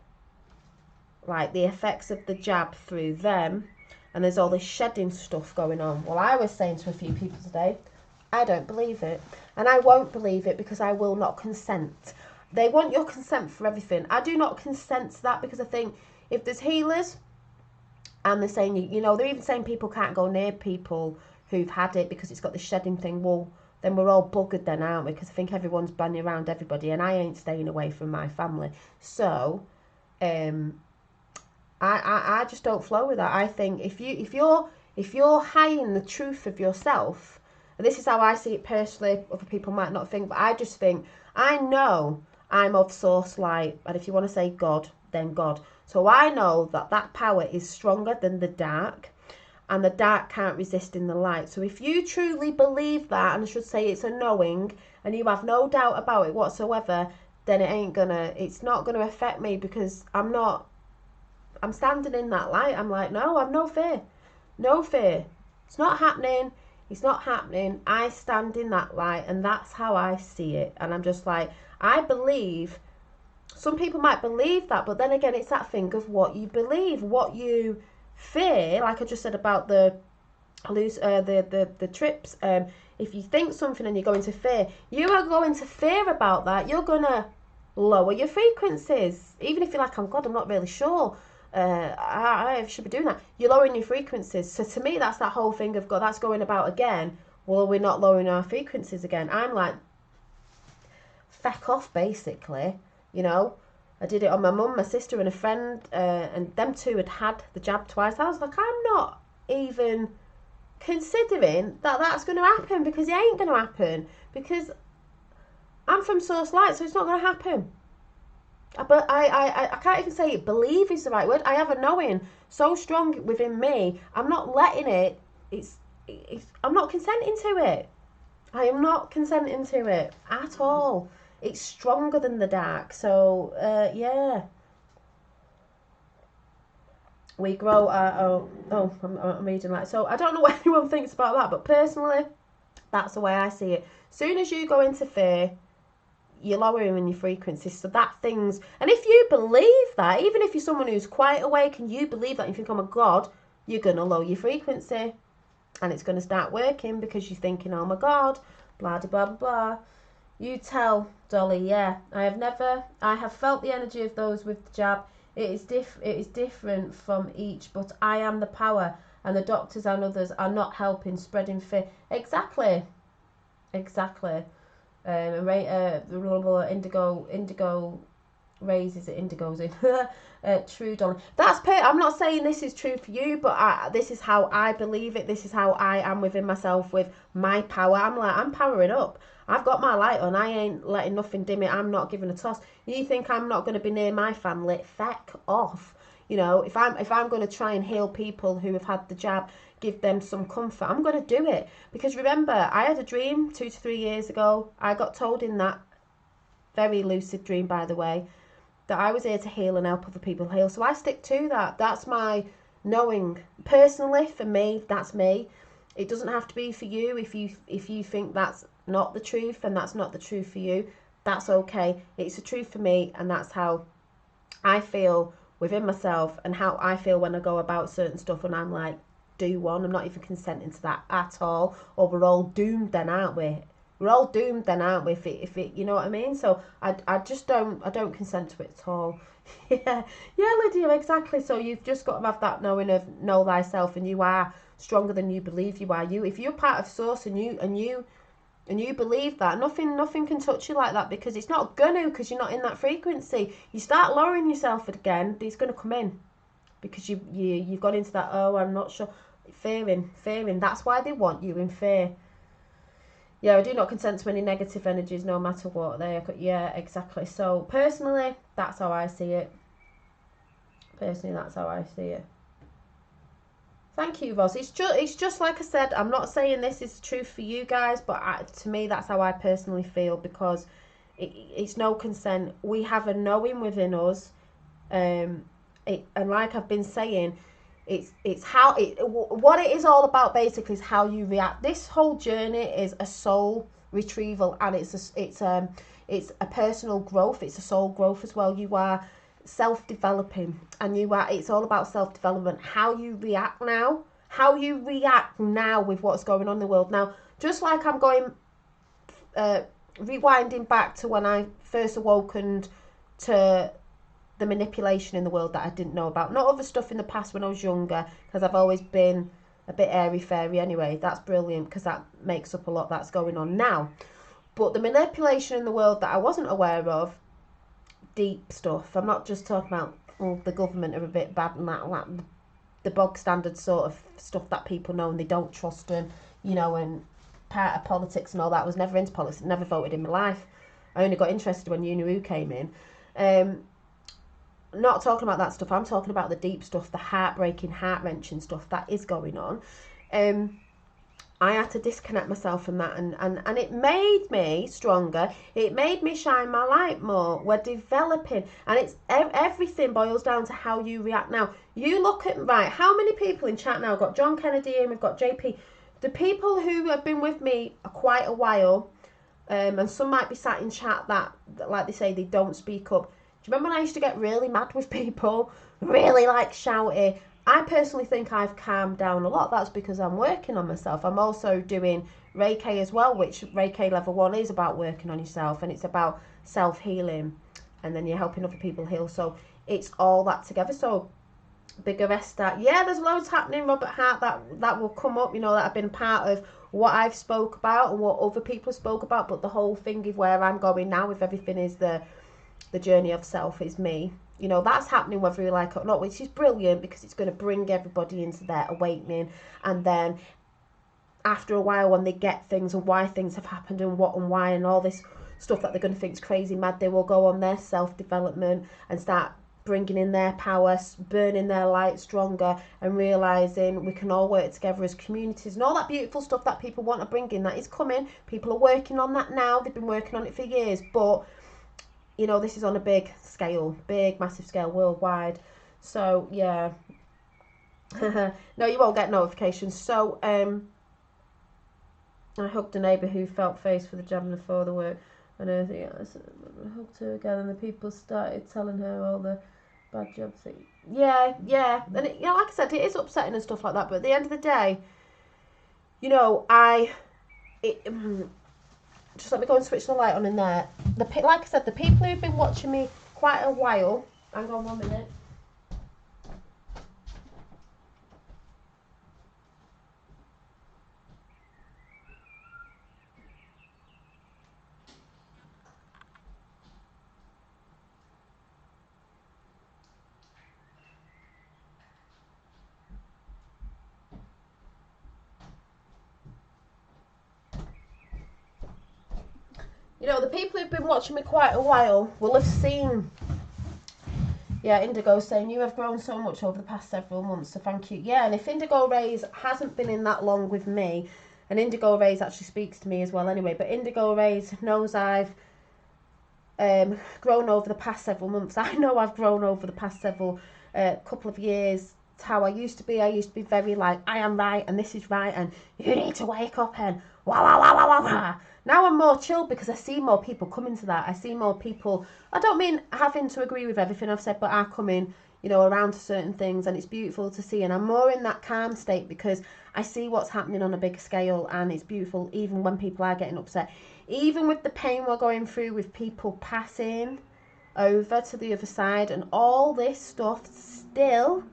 like the effects of the jab through them, and there's all this shedding stuff going on. Well, I was saying to a few people today, I don't believe it, and I won't believe it because I will not consent. They want your consent for everything. I do not consent to that, because I think if there's healers and they're saying, you know, they're even saying people can't go near people who've had it because it's got the shedding thing, well, then we're all buggered then, aren't we? Because I think everyone's banning around everybody, and I ain't staying away from my family. So, I just don't flow with that. I think if you're hiding the truth of yourself, and this is how I see it personally, other people might not think, but I just think, I know I'm of source light, and if you want to say God, then God. So I know that that power is stronger than the dark, and the dark can't resist in the light. So if you truly believe that, and I should say it's a knowing, and you have no doubt about it whatsoever, then it's not gonna affect me, because I'm not I'm standing in that light. I'm like, no, I've no fear. No fear. It's not happening. It's not happening. I stand in that light, and that's how I see it. And I'm just like, I believe. Some people might believe that, but then again, it's that thing of what you believe, what you fear. Like I just said about the trips. If you think something and you go into fear, you are going to fear about that. You're gonna lower your frequencies, even if you're like, oh God, I'm not really sure. I should be doing that. You're lowering your frequencies. So to me, that's that whole thing of God. That's going about again. Well, we're not lowering our frequencies again. I'm like, feck off, basically. You know, I did it on my mum, my sister, and a friend, and them two had the jab twice. I was like, I'm not even considering that that's going to happen, because it ain't going to happen, because I'm from Source Light, so it's not going to happen. But I can't even say believe is the right word. I have a knowing so strong within me. I'm not letting it. I'm not consenting to it. I am not consenting to it at all. It's stronger than the dark. So yeah. We grow our I'm reading that. So I don't know what anyone thinks about that, but personally, that's the way I see it. Soon as you go into fear, you're lowering your frequency. So that things, and if you believe that, even if you're someone who's quite awake and you believe that, and you think, oh my God, you're going to lower your frequency, and it's going to start working because you're thinking, oh my God, blah, blah, blah, blah. You tell Dolly, yeah, I have felt the energy of those with the jab. It is different from each, but I am the power, and the doctors and others are not helping, spreading fear. Exactly. Indigo raises it. Indigo's in. True, Dolly. I'm not saying this is true for you, but this is how I believe it. This is how I am within myself with my power. I'm powering up. I've got my light on. I ain't letting nothing dim it. I'm not giving a toss. You think I'm not going to be near my family? Feck off. You know, if I'm going to try and heal people who have had the jab, give them some comfort, I'm going to do it. Because remember, I had a dream 2 to 3 years ago. I got told in that very lucid dream, by the way, that I was here to heal and help other people heal. So I stick to that. That's my knowing. Personally, for me, that's me. It doesn't have to be for you. If you think that's not the truth and that's not the truth for you, that's okay. It's the truth for me, and that's how I feel within myself and how I feel when I go about certain stuff, and I'm like, do one. I'm not even consenting to that at all. Or we're all doomed then, aren't we? We're all doomed then, aren't we? If it, you know what I mean? So I just don't consent to it at all. Yeah, Lydia, exactly. So you've just got to have that knowing of know thyself, and you are stronger than you believe you are. If you're part of Source and you believe that, nothing can touch you like that, because it's not gonna, because you're not in that frequency. You start lowering yourself again, it's gonna come in, because you've got into that, oh, I'm not sure, fearing. That's why they want you in fear. Yeah, I do not consent to any negative energies, no matter what. Yeah, exactly. So personally, that's how I see it. Thank you, Roz. It's just like I said, I'm not saying this is true for you guys, but to me, that's how I personally feel, because it's no consent. We have a knowing within us, and like I've been saying, it's how what it is all about basically is how you react. This whole journey is a soul retrieval, and it's a personal growth. It's a soul growth as well. You are self-developing, and it's all about self-development. How you react now with what's going on in the world now. Just like I'm going rewinding back to when I first awokened to the manipulation in the world that I didn't know about. Not other stuff in the past when I was younger, because I've always been a bit airy-fairy anyway. That's brilliant, because that makes up a lot that's going on now. But the manipulation in the world that I wasn't aware of, deep stuff. I'm not just talking about, the government are a bit bad and that the bog standard sort of stuff that people know and they don't trust them, and part of politics and all that. I was never into politics, never voted in my life. I only got interested when Uniru came in. Not talking about that stuff. I'm talking about the deep stuff, the heartbreaking, heart-wrenching stuff that is going on. I had to disconnect myself from that, and it made me stronger. It made me shine my light more. We're developing, and it's everything boils down to how you react. Now, you look at, right, how many people in chat now? We've got John Kennedy and we've got JP. The people who have been with me quite a while, and some might be sat in chat that, like they say, they don't speak up. Do you remember when I used to get really mad with people? Really, like, shouty? I personally think I've calmed down a lot. That's because I'm working on myself. I'm also doing Reiki as well, which Reiki level 1 is about working on yourself, and it's about self-healing, and then you're helping other people heal. So it's all that together. So big arrest that. Yeah, there's loads happening, Robert Hart, that will come up, you know, that have been part of what I've spoke about and what other people spoke about. But the whole thing of where I'm going now with everything is the journey of self is me. You know, that's happening whether you like it or not, which is brilliant because it's going to bring everybody into their awakening. And then after a while, when they get things and why things have happened and what and why and all this stuff that they're going to think is crazy mad, they will go on their self-development and start bringing in their power, burning their light stronger, and realising we can all work together as communities and all that beautiful stuff that people want to bring in. That is coming. People are working on that now. They've been working on it for years, but you know, this is on a big scale, big, massive scale, worldwide. So, yeah. No, you won't get notifications. So, I hugged a neighbour who felt face for the jam before the work. And I hugged her again, and the people started telling her all the bad job things. Yeah. And, it, you know, like I said, it is upsetting and stuff like that. But at the end of the day, you know, just let me go and switch the light on in there. Like I said, the people who've been watching me quite a while. Hang on 1 minute. You know, the people who've been watching me quite a while will have seen. Yeah, Indigo saying you have grown so much over the past several months, so thank you. Yeah, and if Indigo Rays hasn't been in that long with me, and Indigo Rays actually speaks to me as well anyway, but Indigo Rays knows I've grown over the past several months. I know I've grown over the past several couple of years. It's how I used to be. I used to be very like, I am right and this is right and you need to wake up and wah wah wah wah wah wah. Now I'm more chilled because I see more people coming to that. I see more people. I don't mean having to agree with everything I've said, but are coming, you know, around to certain things, and it's beautiful to see. And I'm more in that calm state because I see what's happening on a bigger scale, and it's beautiful even when people are getting upset. Even with the pain we're going through with people passing over to the other side and all this stuff, still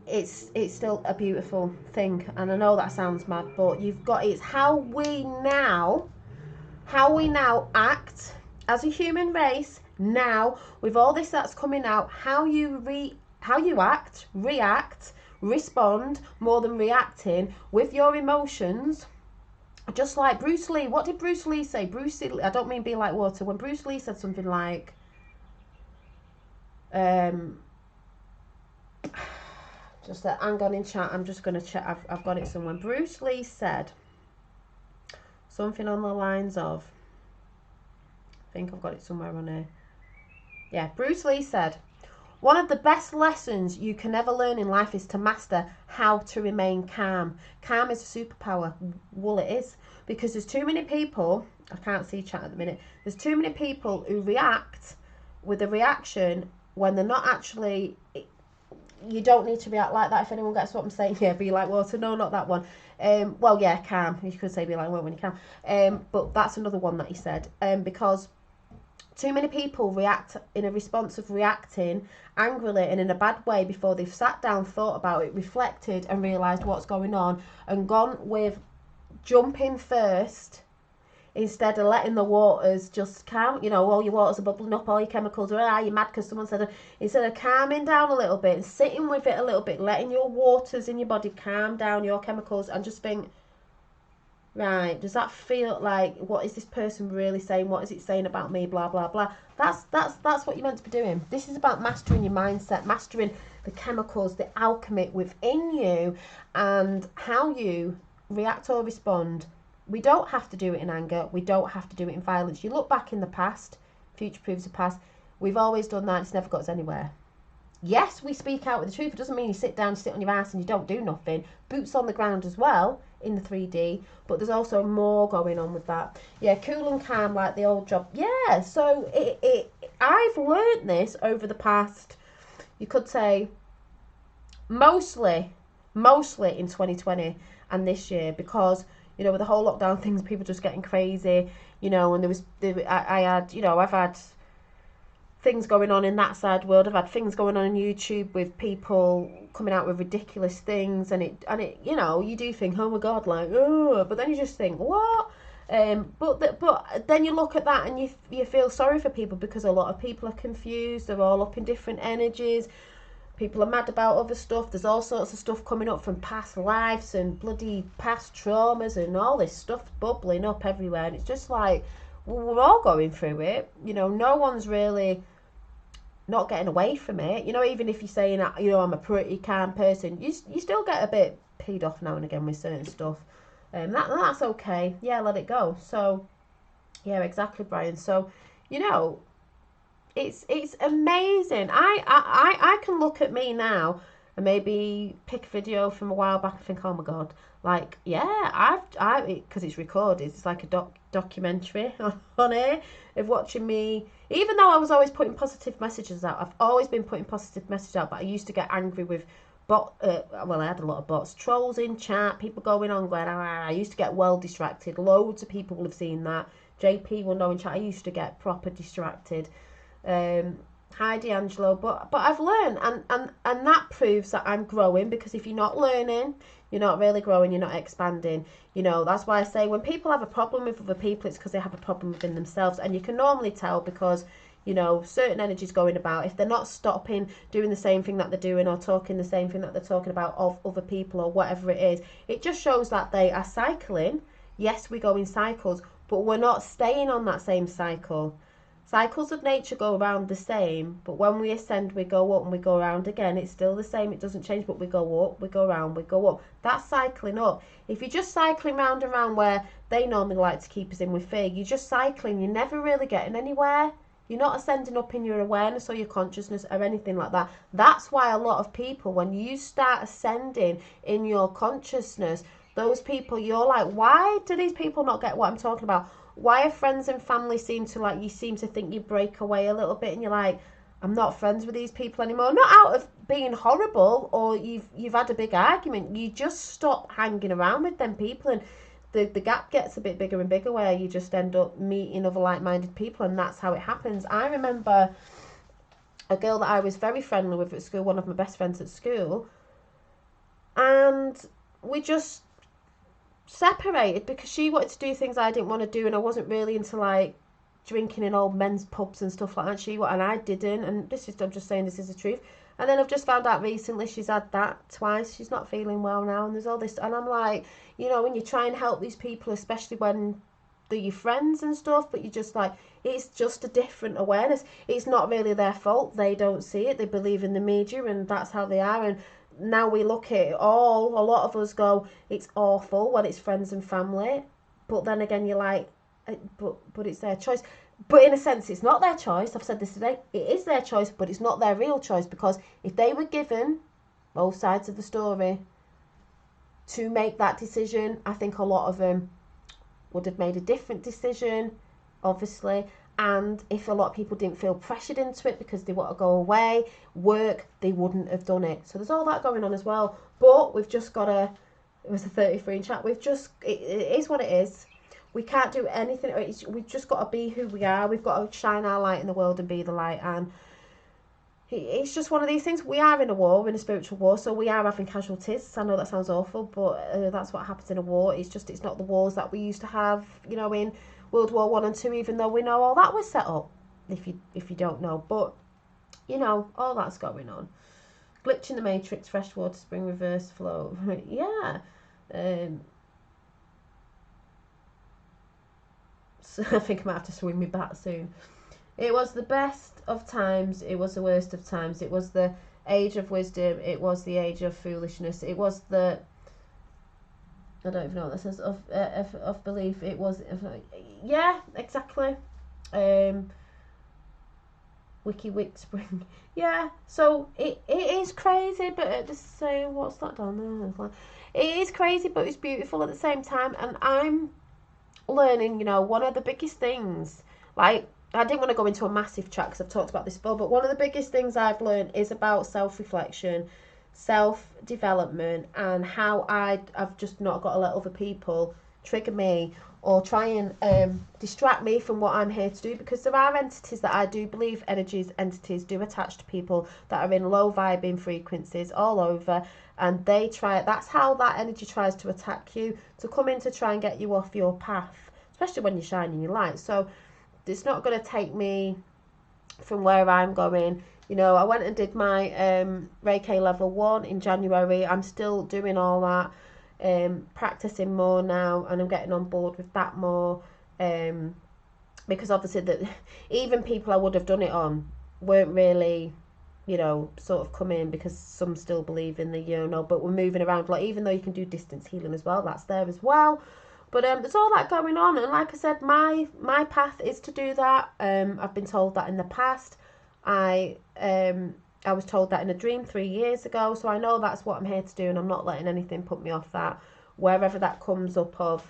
it's still a beautiful thing. And I know that sounds mad, but it's how we now act as a human race now with all this that's coming out, how you act, react, respond more than reacting with your emotions. Just like Bruce Lee. What did Bruce Lee say? I don't mean be like water. When Bruce Lee said something like just that, hang on in chat, I'm just going to check, I've got it somewhere. Bruce Lee said something on the lines of, I think I've got it somewhere on here. Yeah, Bruce Lee said, one of the best lessons you can ever learn in life is to master how to remain calm. Calm is a superpower. Well, it is. Because there's too many people, I can't see chat at the minute, there's too many people who react with a reaction when they're not actually. You don't need to react like that. If anyone gets what I'm saying, yeah, be like water. No, not that one. Well, yeah, calm. You could say be like water when you can. But that's another one that he said. Because too many people react in a response of reacting angrily and in a bad way before they've sat down, thought about it, reflected and realised what's going on, and gone with jumping first instead of letting the waters just calm. You know, all your waters are bubbling up, all your chemicals are, you're mad because someone said, instead of calming down a little bit and sitting with it a little bit, letting your waters in your body calm down, your chemicals, and just think, right, does that feel like, what is this person really saying? What is it saying about me? Blah blah blah. That's what you're meant to be doing. This is about mastering your mindset, mastering the chemicals, the alchemy within you, and how you react or respond. We don't have to do it in anger. We don't have to do it in violence. You look back in the past, future proves the past. We've always done that. It's never got us anywhere. Yes, we speak out with the truth. It doesn't mean you sit down, sit on your ass and you don't do nothing. Boots on the ground as well in the 3D, but there's also more going on with that. Yeah, cool and calm like the old job. Yeah, so I've learned this over the past, you could say, mostly in 2020 and this year, because, you know, with the whole lockdown things, people just getting crazy, you know, and I had, you know, I've had things going on in that side world. I've had things going on YouTube with people coming out with ridiculous things, and it you know, you do think, oh my god, like, oh, but then you just think, what? But then you look at that and you feel sorry for people, because a lot of people are confused. They're all up in different energies. People are mad about other stuff. There's all sorts of stuff coming up from past lives and bloody past traumas and all this stuff bubbling up everywhere. And it's just like, well, we're all going through it. You know, no one's really not getting away from it. You know, even if you're saying, you know, I'm a pretty calm person, you still get a bit peed off now and again with certain stuff. That's okay. Yeah, let it go. So, yeah, exactly, Brian. So, you know, it's amazing. I can look at me now and maybe pick a video from a while back and think, oh my god, like, yeah, because it's recorded, it's like a documentary on here of watching me. Even though I was always putting positive messages out, I've always been putting positive messages out, but I used to get angry with well, I had a lot of bots, trolls in chat, people going on going, I used to get well distracted. Loads of people will have seen that. JP will know in chat, I used to get proper distracted. Hi D'Angelo, but I've learned, and that proves that I'm growing, because if you're not learning, you're not really growing, you're not expanding. You know, that's why I say when people have a problem with other people, it's because they have a problem within themselves, and you can normally tell because, you know, certain energies going about, if they're not stopping doing the same thing that they're doing or talking the same thing that they're talking about of other people or whatever it is, it just shows that they are cycling. Yes, we go in cycles, but we're not staying on that same cycle. Cycles of nature go around the same, but when we ascend, we go up and we go around again. It's still the same, it doesn't change, but we go up, we go around, we go up. That's cycling up. If you're just cycling round and round where they normally like to keep us in with fear, you're just cycling, you're never really getting anywhere. You're not ascending up in your awareness or your consciousness or anything like that. That's why a lot of people, when you start ascending in your consciousness, those people, you're like, why do these people not get what I'm talking about? Why are friends and family seem to think you break away a little bit, and you're like, I'm not friends with these people anymore. Not out of being horrible or you've had a big argument. You just stop hanging around with them people, and the gap gets a bit bigger and bigger where you just end up meeting other like-minded people, and that's how it happens. I remember a girl that I was very friendly with at school, one of my best friends at school, and we just separated because she wanted to do things I didn't want to do, and I wasn't really into like drinking in old men's pubs and stuff like that. And I didn't, and I'm just saying this is the truth. And then I've just found out recently she's had that twice. She's not feeling well now, and there's all this, and I'm like, you know, when you try and help these people, especially when they're your friends and stuff, but you're just like, it's just a different awareness. It's not really their fault. They don't see it. They believe in the media, and that's how they are. And now we look at it all, a lot of us go, it's awful when it's friends and family, but then again you're like, but it's their choice. But in a sense, it's not their choice. I've said this today, it is their choice, but it's not their real choice, because if they were given both sides of the story to make that decision, I think a lot of them would have made a different decision, obviously. And if a lot of people didn't feel pressured into it because they want to go away, work, they wouldn't have done it. So there's all that going on as well. But we've just got to, it was a 33 in chat, it is what it is. We can't do anything. We've just got to be who we are. We've got to shine our light in the world and be the light. And it's just one of these things. We are in a war, in a spiritual war, so we are having casualties. I know that sounds awful, but that's what happens in a war. It's not the wars that we used to have, you know, in World War 1 and 2, even though we know all that was set up, if you don't know. But, you know, all that's going on. Glitch in the Matrix, freshwater spring, reverse flow. Yeah. I think I might have to swing me back soon. It was the best of times. It was the worst of times. It was the age of wisdom. It was the age of foolishness. It was the, I don't even know what this is, of belief. It was, yeah, exactly. WikiWiki Spring. Yeah, so it is crazy, but at the same, what's that down there? It is crazy, but it's beautiful at the same time. And I'm learning, you know, one of the biggest things, like, I didn't want to go into a massive chat because I've talked about this before, but one of the biggest things I've learned is about self-reflection, self-development, and how I've just not got to let other people trigger me or try and distract me from what I'm here to do, because there are entities that I do believe entities do attach to people that are in low vibing frequencies all over, and they try, that's how that energy tries to attack you, to come in to try and get you off your path, especially when you're shining your light. So it's not going to take me from where I'm going. You know, I went and did my Reiki level 1 in January. I'm still doing all that, practicing more now, and I'm getting on board with that more, because obviously that even people I would have done it on weren't really, you know, sort of come in, because some still believe in the, you know, but we're moving around, like, even though you can do distance healing as well, that's there as well. But there's all that going on, and like I said, my path is to do that. I've been told that in the past. I was told that in a dream 3 years ago, so I know that's what I'm here to do, and I'm not letting anything put me off that. Wherever that comes up of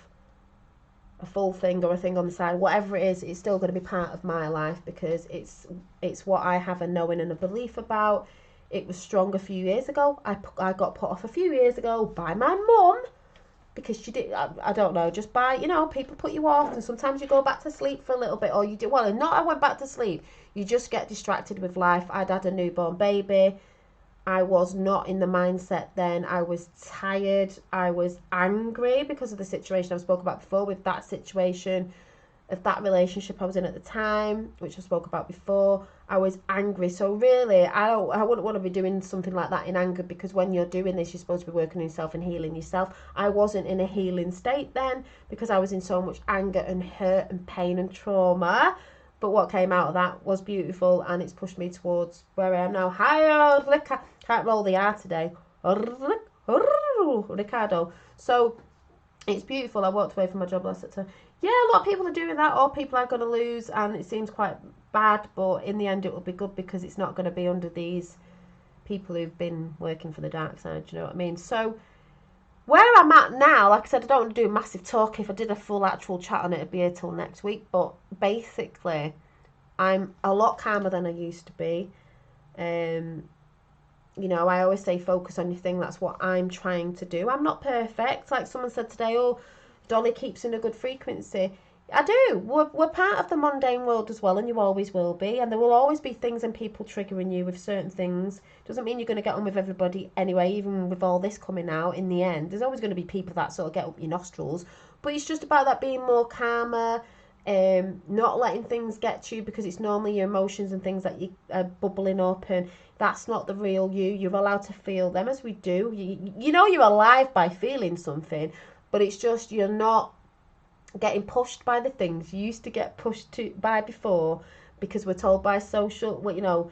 a full thing or a thing on the side, whatever it is, it's still going to be part of my life, because it's what I have a knowing and a belief about. It was strong a few years ago. I got put off a few years ago by my mum, because she did, I don't know, just by, you know, people put you off, and sometimes you go back to sleep for a little bit, or you do, well, not I went back to sleep, you just get distracted with life. I'd had a newborn baby. I was not in the mindset then. I was tired. I was angry because of the situation I've spoken about before, with that situation of that relationship I was in at the time, which I spoke about before. I was angry. So really, I wouldn't want to be doing something like that in anger, because when you're doing this, you're supposed to be working on yourself and healing yourself. I wasn't in a healing state then, because I was in so much anger and hurt and pain and trauma. But what came out of that was beautiful, and it's pushed me towards where I am now. Hi, can't roll the R today. Ricardo. So it's beautiful. I walked away from my job last September. Yeah, a lot of people are doing that, or people are going to lose, and it seems quite bad, but in the end it will be good, because it's not going to be under these people who've been working for the dark side, you know what I mean? So where I'm at now, like I said, I don't want to do a massive talk. If I did a full actual chat on it, it'd be here till next week, but basically I'm a lot calmer than I used to be. You know, I always say focus on your thing. That's what I'm trying to do. I'm not perfect. Like someone said today, oh, Dolly keeps in a good frequency. I do. We're part of the mundane world as well, and you always will be. And there will always be things and people triggering you with certain things. Doesn't mean you're going to get on with everybody anyway, even with all this coming out in the end. There's always going to be people that sort of get up your nostrils. But it's just about that being more calmer, not letting things get to you, because it's normally your emotions and things that you are bubbling up, and that's not the real you. You're allowed to feel them, as we do. You know you're alive by feeling something, but it's just you're not getting pushed by the things you used to get pushed by before, because we're told by social, you know,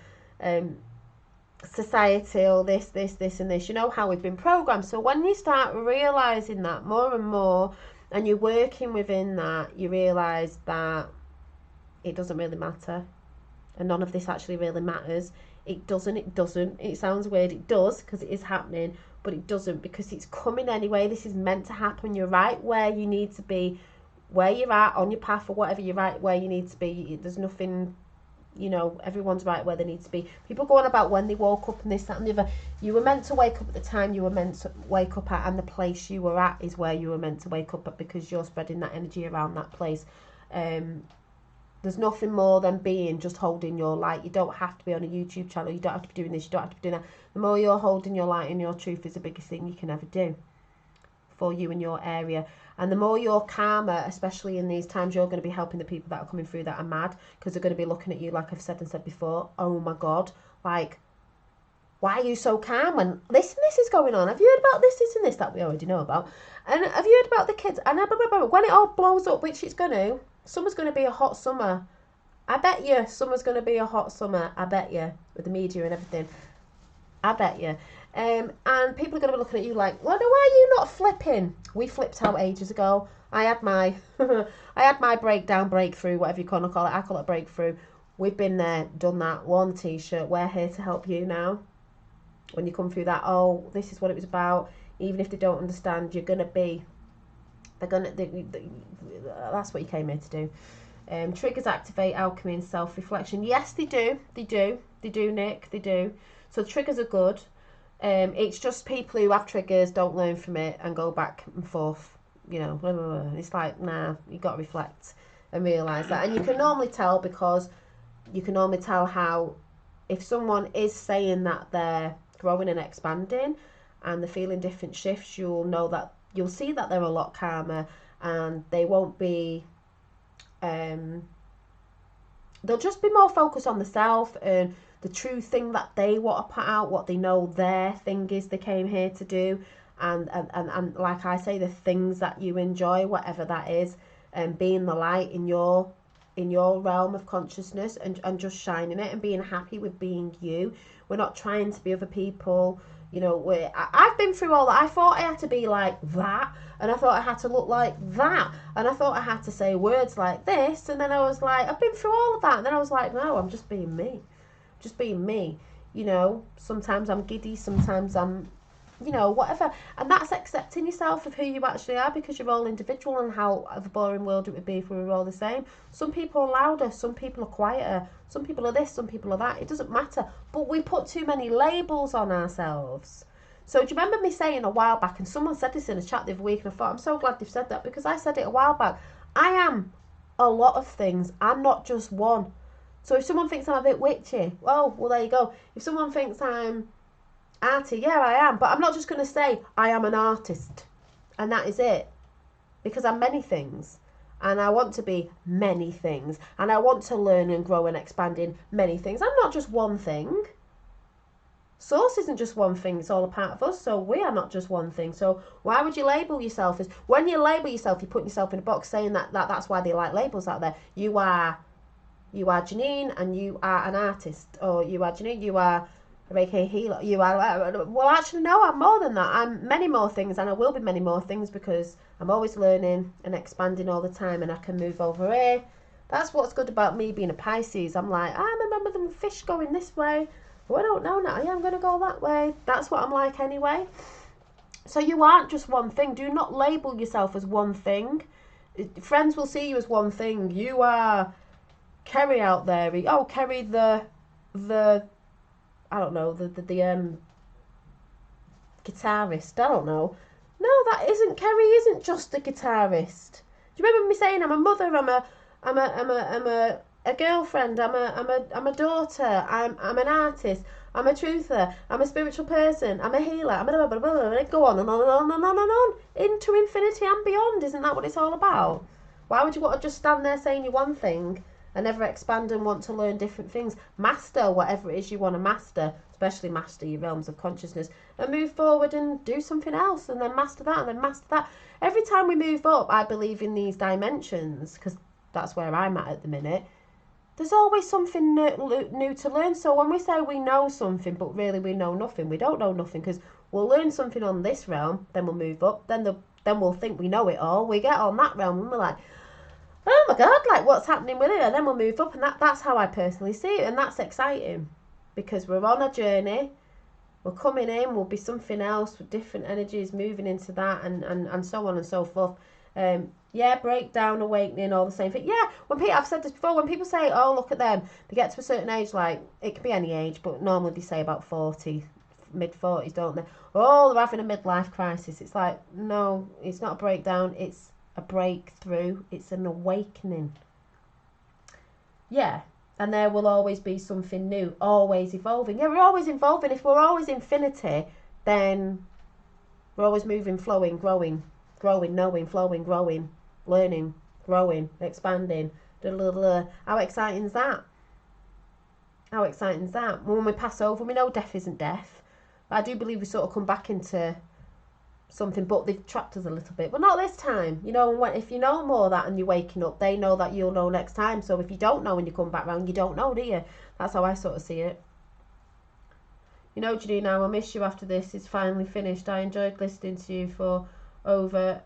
society, or this and this, you know how we've been programmed. So when you start realising that more and more, and you're working within that, you realise that it doesn't really matter, and none of this actually really matters. It doesn't. It sounds weird. It does, because it is happening, but it doesn't, because it's coming anyway. This is meant to happen. You're right where you need to be, where you're at on your path, or whatever. You're right where you need to be. There's nothing, you know, everyone's right where they need to be. People go on about when they woke up and this, that and the other. You were meant to wake up at the time you were meant to wake up at, and the place you were at is where you were meant to wake up at, because you're spreading that energy around that place. There's nothing more than being, just holding your light. You don't have to be on a YouTube channel. You don't have to be doing this. You don't have to be doing that. The more you're holding your light and your truth is the biggest thing you can ever do for you in your area. And the more you're calmer, especially in these times, you're going to be helping the people that are coming through that are mad, because they're going to be looking at you, like I've said before, oh my God, like, why are you so calm when this and this is going on? Have you heard about this and this that we already know about? And have you heard about the kids? And when it all blows up, which it's going to, Summer's going to be a hot summer. I bet you summer's going to be a hot summer. I bet you, with the media and everything. I bet you. And people are going to be looking at you like, well, why are you not flipping? We flipped out ages ago. I had my breakdown, breakthrough, whatever you want to call it. I call it breakthrough. We've been there, done that. Worn the t-shirt. We're here to help you now. When you come through that, oh, this is what it was about. Even if they don't understand, you're gonna be. That's what you came here to do. Triggers activate alchemy and self-reflection. Yes, they do. They do, Nick. They do. So triggers are good. It's just people who have triggers don't learn from it and go back and forth. You know, blah, blah, blah. It's like, nah, you got to reflect and realise that. And you can normally tell, because you can normally tell how, if someone is saying that they're growing and expanding and they're feeling different shifts, you'll see that they're a lot calmer, and they won't be, they'll just be more focused on the self and the true thing that they want to put out, what they know their thing is they came here to do, and like I say, the things that you enjoy, whatever that is, and being the light in your realm of consciousness, and just shining it and being happy with being you. We're not trying to be other people. You know, I've been through all that. I thought I had to be like that, and I thought I had to look like that, and I thought I had to say words like this, and then I was like, I've been through all of that, and then I was like, no, I'm just being me. Just being me. You know, sometimes I'm giddy, sometimes I'm, you know, whatever. And that's accepting yourself of who you actually are, because you're all individual, and how of a boring world it would be if we were all the same. Some people are louder, some people are quieter, some people are this, some people are that. It doesn't matter. But we put too many labels on ourselves. So do you remember me saying a while back, and someone said this in a chat the other week, and I thought, I'm so glad they've said that, because I said it a while back. I am a lot of things. I'm not just one. So if someone thinks I'm a bit witchy, well, there you go. If someone thinks I'm arty, yeah, I am. But I'm not just going to say I am an artist and that is it. Because I'm many things. And I want to be many things. And I want to learn and grow and expand in many things. I'm not just one thing. Source isn't just one thing. It's all a part of us. So we are not just one thing. So why would you label yourself as... When you label yourself, you're putting yourself in a box, saying that's why they like labels out there. You are Janine, and you are an artist, or you are Janine, you are a Reiki healer, you are, well, actually, no, I'm more than that. I'm many more things, and I will be many more things, because I'm always learning and expanding all the time, and I can move over here. That's what's good about me being a Pisces. I'm like, I remember them fish going this way. Oh, I don't know now. Yeah, I'm going to go that way. That's what I'm like anyway. So you aren't just one thing. Do not label yourself as one thing. Friends will see you as one thing. You are Kerry out there. Oh, Kerry the I don't know, the guitarist. I don't know. No, that isn't. Kerry isn't just a guitarist. Do you remember me saying I'm a mother? I'm a girlfriend. I'm a daughter. I'm an artist. I'm a truther. I'm a spiritual person. I'm a healer. I'm a blah, blah, blah, blah. Go on and on and on and on and on into infinity and beyond. Isn't that what it's all about? Why would you want to just stand there saying you're one thing and never expand and want to learn different things? Master whatever it is you want to master, especially master your realms of consciousness, and move forward and do something else, and then master that, and then master that. Every time we move up, I believe in these dimensions, because that's where I'm at the minute. There's always something new to learn. So when we say we know something, but really we know nothing, we don't know nothing, because we'll learn something on this realm, then we'll move up, then we'll think we know it all. We get on that realm and we're like, oh my God, like what's happening with it? And then we'll move up, and that's how I personally see it, and that's exciting, because we're on a journey, we're coming in, we'll be something else with different energies, moving into that, and so on and so forth. Yeah, breakdown, awakening, all the same thing. Yeah, I've said this before, when people say, oh, look at them, they get to a certain age, like, it can be any age, but normally they say about 40, mid-40s, don't they? Oh, they're having a midlife crisis. It's like, no, it's not a breakdown, it's a breakthrough, it's an awakening. Yeah, and there will always be something new, always evolving. Yeah, we're always evolving. If we're always infinity, then we're always moving, flowing, growing, knowing, flowing, growing, learning, growing, expanding. How exciting is that? How exciting is that? When we pass over, we know death isn't death. But I do believe we sort of come back into something, but they've trapped us a little bit. But not this time. You know, if you know more of that and you're waking up, they know that you'll know next time. So if you don't know when you come back round, you don't know, do you? That's how I sort of see it. You know, Janine, I will miss you after this is finally finished. I enjoyed listening to you for over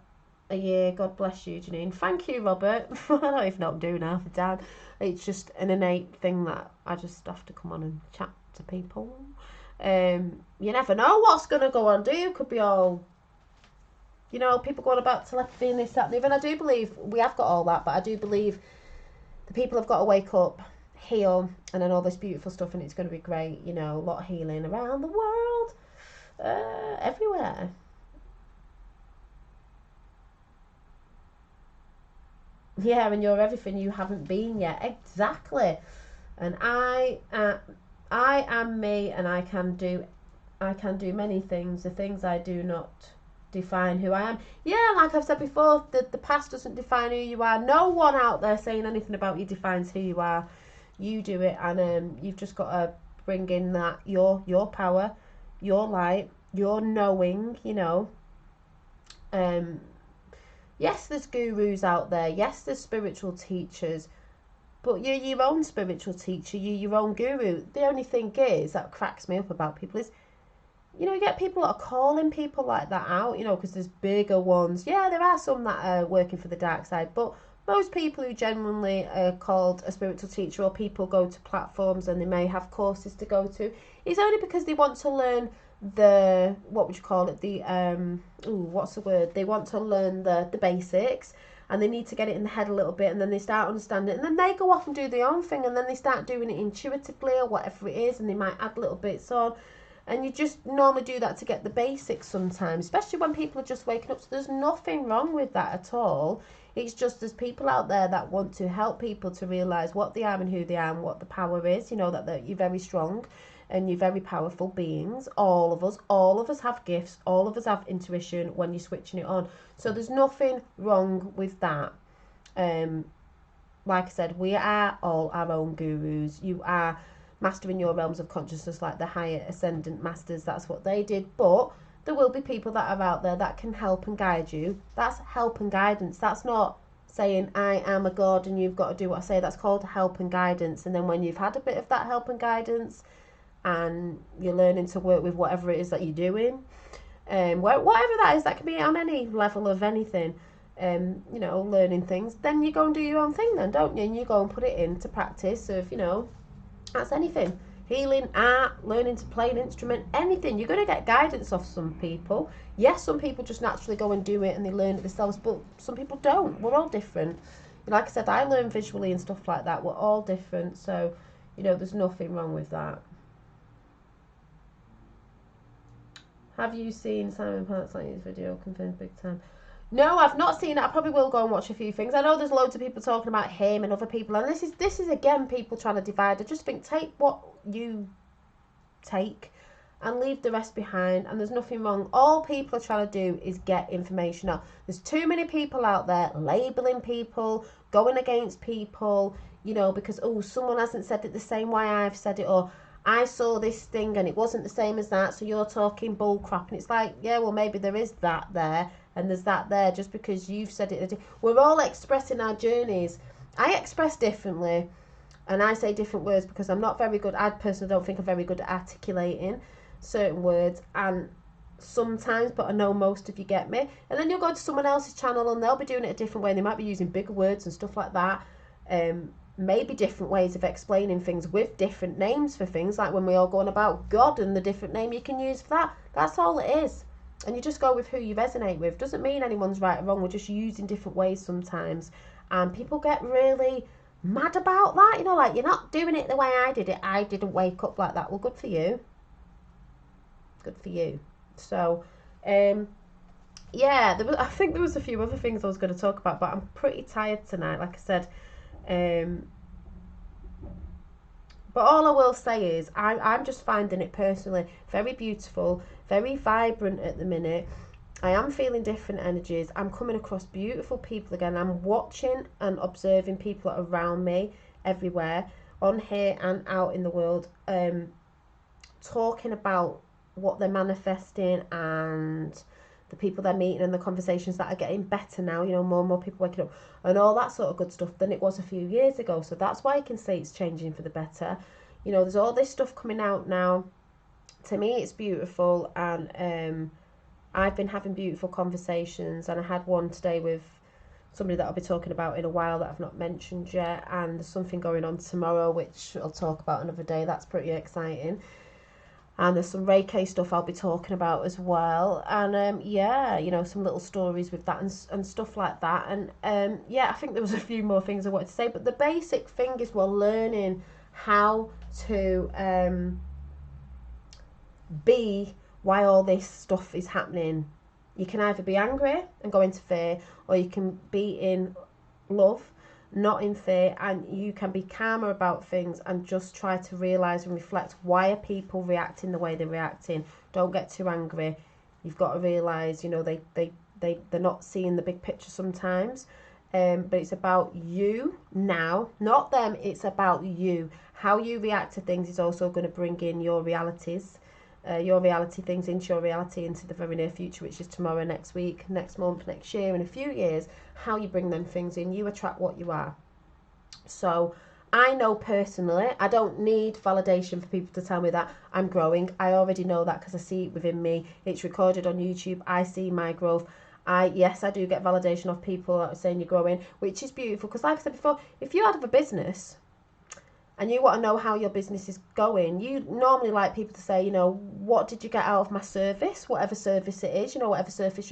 a year. God bless you, Janine. Thank you, Robert. I don't even know what I'm doing half the time. It's just an innate thing that I just have to come on and chat to people. You never know what's going to go on, do you? Could be all, you know, people going about telepathy and this, that, and the other. And I do believe we have got all that, but I do believe the people have got to wake up, heal, and then all this beautiful stuff, and it's going to be great. You know, a lot of healing around the world, everywhere. Yeah, and you're everything you haven't been yet. Exactly. And I am me, and I can do many things. The things I do not define who I am. Yeah, like I've said before, the past doesn't define who you are. No one out there saying anything about you defines who you are. You do it, and you've just got to bring in that your power, your light, your knowing. You know. Yes, there's gurus out there. Yes, there's spiritual teachers. But you're your own spiritual teacher. You're your own guru. The only thing is, that cracks me up about people is, you know, you get people that are calling people like that out, you know, because there's bigger ones. Yeah, there are some that are working for the dark side. But most people who genuinely are called a spiritual teacher, or people go to platforms and they may have courses to go to, it's only because they want to learn the, what would you call it, the what's the word, they want to learn the basics, and they need to get it in the head a little bit, and then they start understanding it, and then they go off and do their own thing, and then they start doing it intuitively or whatever it is, and they might add little bits on, and you just normally do that to get the basics sometimes, especially when people are just waking up. So there's nothing wrong with that at all. It's just there's people out there that want to help people to realise what they are and who they are and what the power is, you know, that you're very strong and you're very powerful beings. All of us have gifts, all of us have intuition when you're switching it on. So there's nothing wrong with that. Like I said, we are all our own gurus. You are mastering your realms of consciousness like the higher ascendant masters. That's what they did. But there will be people that are out there that can help and guide you. That's help and guidance. That's not saying I am a god and you've got to do what I say. That's called help and guidance. And then when you've had a bit of that help and guidance, and you're learning to work with whatever it is that you're doing, whatever that is, that can be on any level of anything, you know, learning things, then you go and do your own thing then, don't you? And you go and put it into practice of, you know, that's anything. Healing, art, learning to play an instrument, anything. You're going to get guidance off some people. Yes, some people just naturally go and do it and they learn it themselves, but some people don't. We're all different. Like I said, I learn visually and stuff like that. We're all different. So, you know, there's nothing wrong with that. Have you seen Simon Pant's video? Confirmed big time. No, I've not seen it. I probably will go and watch a few things. I know there's loads of people talking about him and other people, and this is again people trying to divide. I just think take what you take and leave the rest behind, and there's nothing wrong. All people are trying to do is get information out. There's too many people out there labelling people, going against people, you know, because someone hasn't said it the same way I've said it, or I saw this thing and it wasn't the same as that, so you're talking bull crap. And it's like, yeah, well, maybe there is that there and there's that there just because you've said it. We're all expressing our journeys. I express differently and I say different words because I'm not very good. I personally don't think I'm very good at articulating certain words, and sometimes, but I know most of you get me. And then you'll go to someone else's channel and they'll be doing it a different way. They might be using bigger words and stuff like that. Maybe different ways of explaining things with different names for things, like when we all go on about God and the different name you can use for that. That's all it is. And you just go with who you resonate with. Doesn't mean anyone's right or wrong. We're just using different ways sometimes. And people get really mad about that. You know, like, you're not doing it the way I did it. I didn't wake up like that. Well, good for you. Good for you. So, yeah, I think there was a few other things I was going to talk about, but I'm pretty tired tonight, like I said. But all I will say is I'm just finding it personally very beautiful, very vibrant at the minute. I am feeling different energies. I'm coming across beautiful people again. I'm watching and observing people around me everywhere, on here and out in the world, talking about what they're manifesting and the people they're meeting and the conversations that are getting better now, you know, more and more people waking up and all that sort of good stuff than it was a few years ago. So that's why I can say it's changing for the better. You know, there's all this stuff coming out now. To me, it's beautiful, and I've been having beautiful conversations, and I had one today with somebody that I'll be talking about in a while that I've not mentioned yet, and there's something going on tomorrow which I'll talk about another day. That's pretty exciting. And there's some Reiki stuff I'll be talking about as well, and yeah, you know, some little stories with that and stuff like that. And yeah, I think there was a few more things I wanted to say, but the basic thing is we're learning how to be why all this stuff is happening. You can either be angry and go into fear, or you can be in love, not in fear, and you can be calmer about things and just try to realise and reflect, why are people reacting the way they're reacting? Don't get too angry. You've got to realise, you know, they're not seeing the big picture sometimes. But it's about you now, not them. It's about you. How you react to things is also going to bring in your realities. Your reality things into your reality into the very near future, which is tomorrow, next week, next month, next year, in a few years. How you bring them things in, you attract what you are. So I know personally, I don't need validation for people to tell me that I'm growing. I already know that because I see it within me. It's recorded on YouTube. I see my growth. Yes, I do get validation of people that are saying you're growing, which is beautiful, because like I said before, if you have a business and you want to know how your business is going, you normally like people to say, you know, what did you get out of my service, whatever service it is, you know, whatever service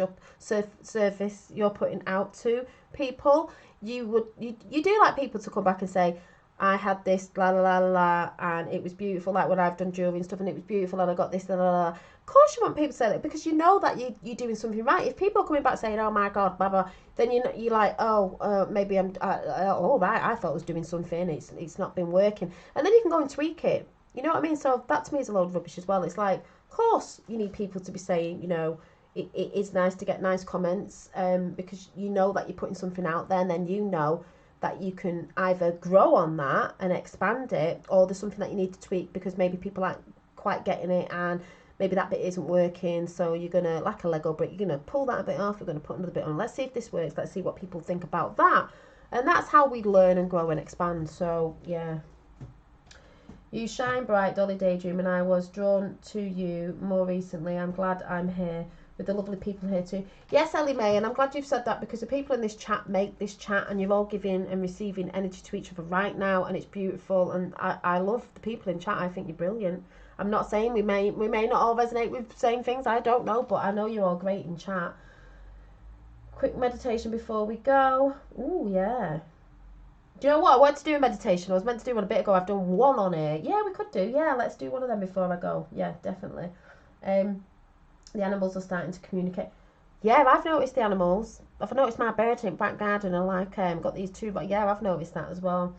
you're putting out to people. You do like people to come back and say, I had this, la la la la, and it was beautiful, like when I've done jewelry and stuff, and it was beautiful, and I got this, la la la. Of course you want people to say that, because you know that you're doing something right. If people are coming back saying, oh my God, blah blah, then you're like, oh, maybe all right, I thought I was doing something, it's not been working. And then you can go and tweak it. You know what I mean? So that to me is a load of rubbish as well. It's like, of course you need people to be saying, you know, it is nice to get nice comments, because you know that you're putting something out there, and then you know that you can either grow on that and expand it, or there's something that you need to tweak because maybe people aren't quite getting it, and maybe that bit isn't working. So you're going to, like a Lego brick, you're going to pull that bit off, you're going to put another bit on. Let's see if this works. Let's see what people think about that. And that's how we learn and grow and expand. So, yeah. You shine bright, Dolly Daydream, and I was drawn to you more recently. I'm glad I'm here with the lovely people here too. Yes, Ellie May, and I'm glad you've said that, because the people in this chat make this chat, and you're all giving and receiving energy to each other right now, and it's beautiful. And I love the people in chat. I think you're brilliant. I'm not saying we may not all resonate with the same things. I don't know, but I know you're all great in chat. Quick meditation before we go. Ooh, yeah. Do you know what? I wanted to do a meditation. I was meant to do one a bit ago. I've done one on it. Yeah, we could do. Yeah, let's do one of them before I go. Yeah, definitely. The animals are starting to communicate. Yeah, I've noticed the animals. I've noticed my bird in the back garden. I like got these two, but yeah, I've noticed that as well.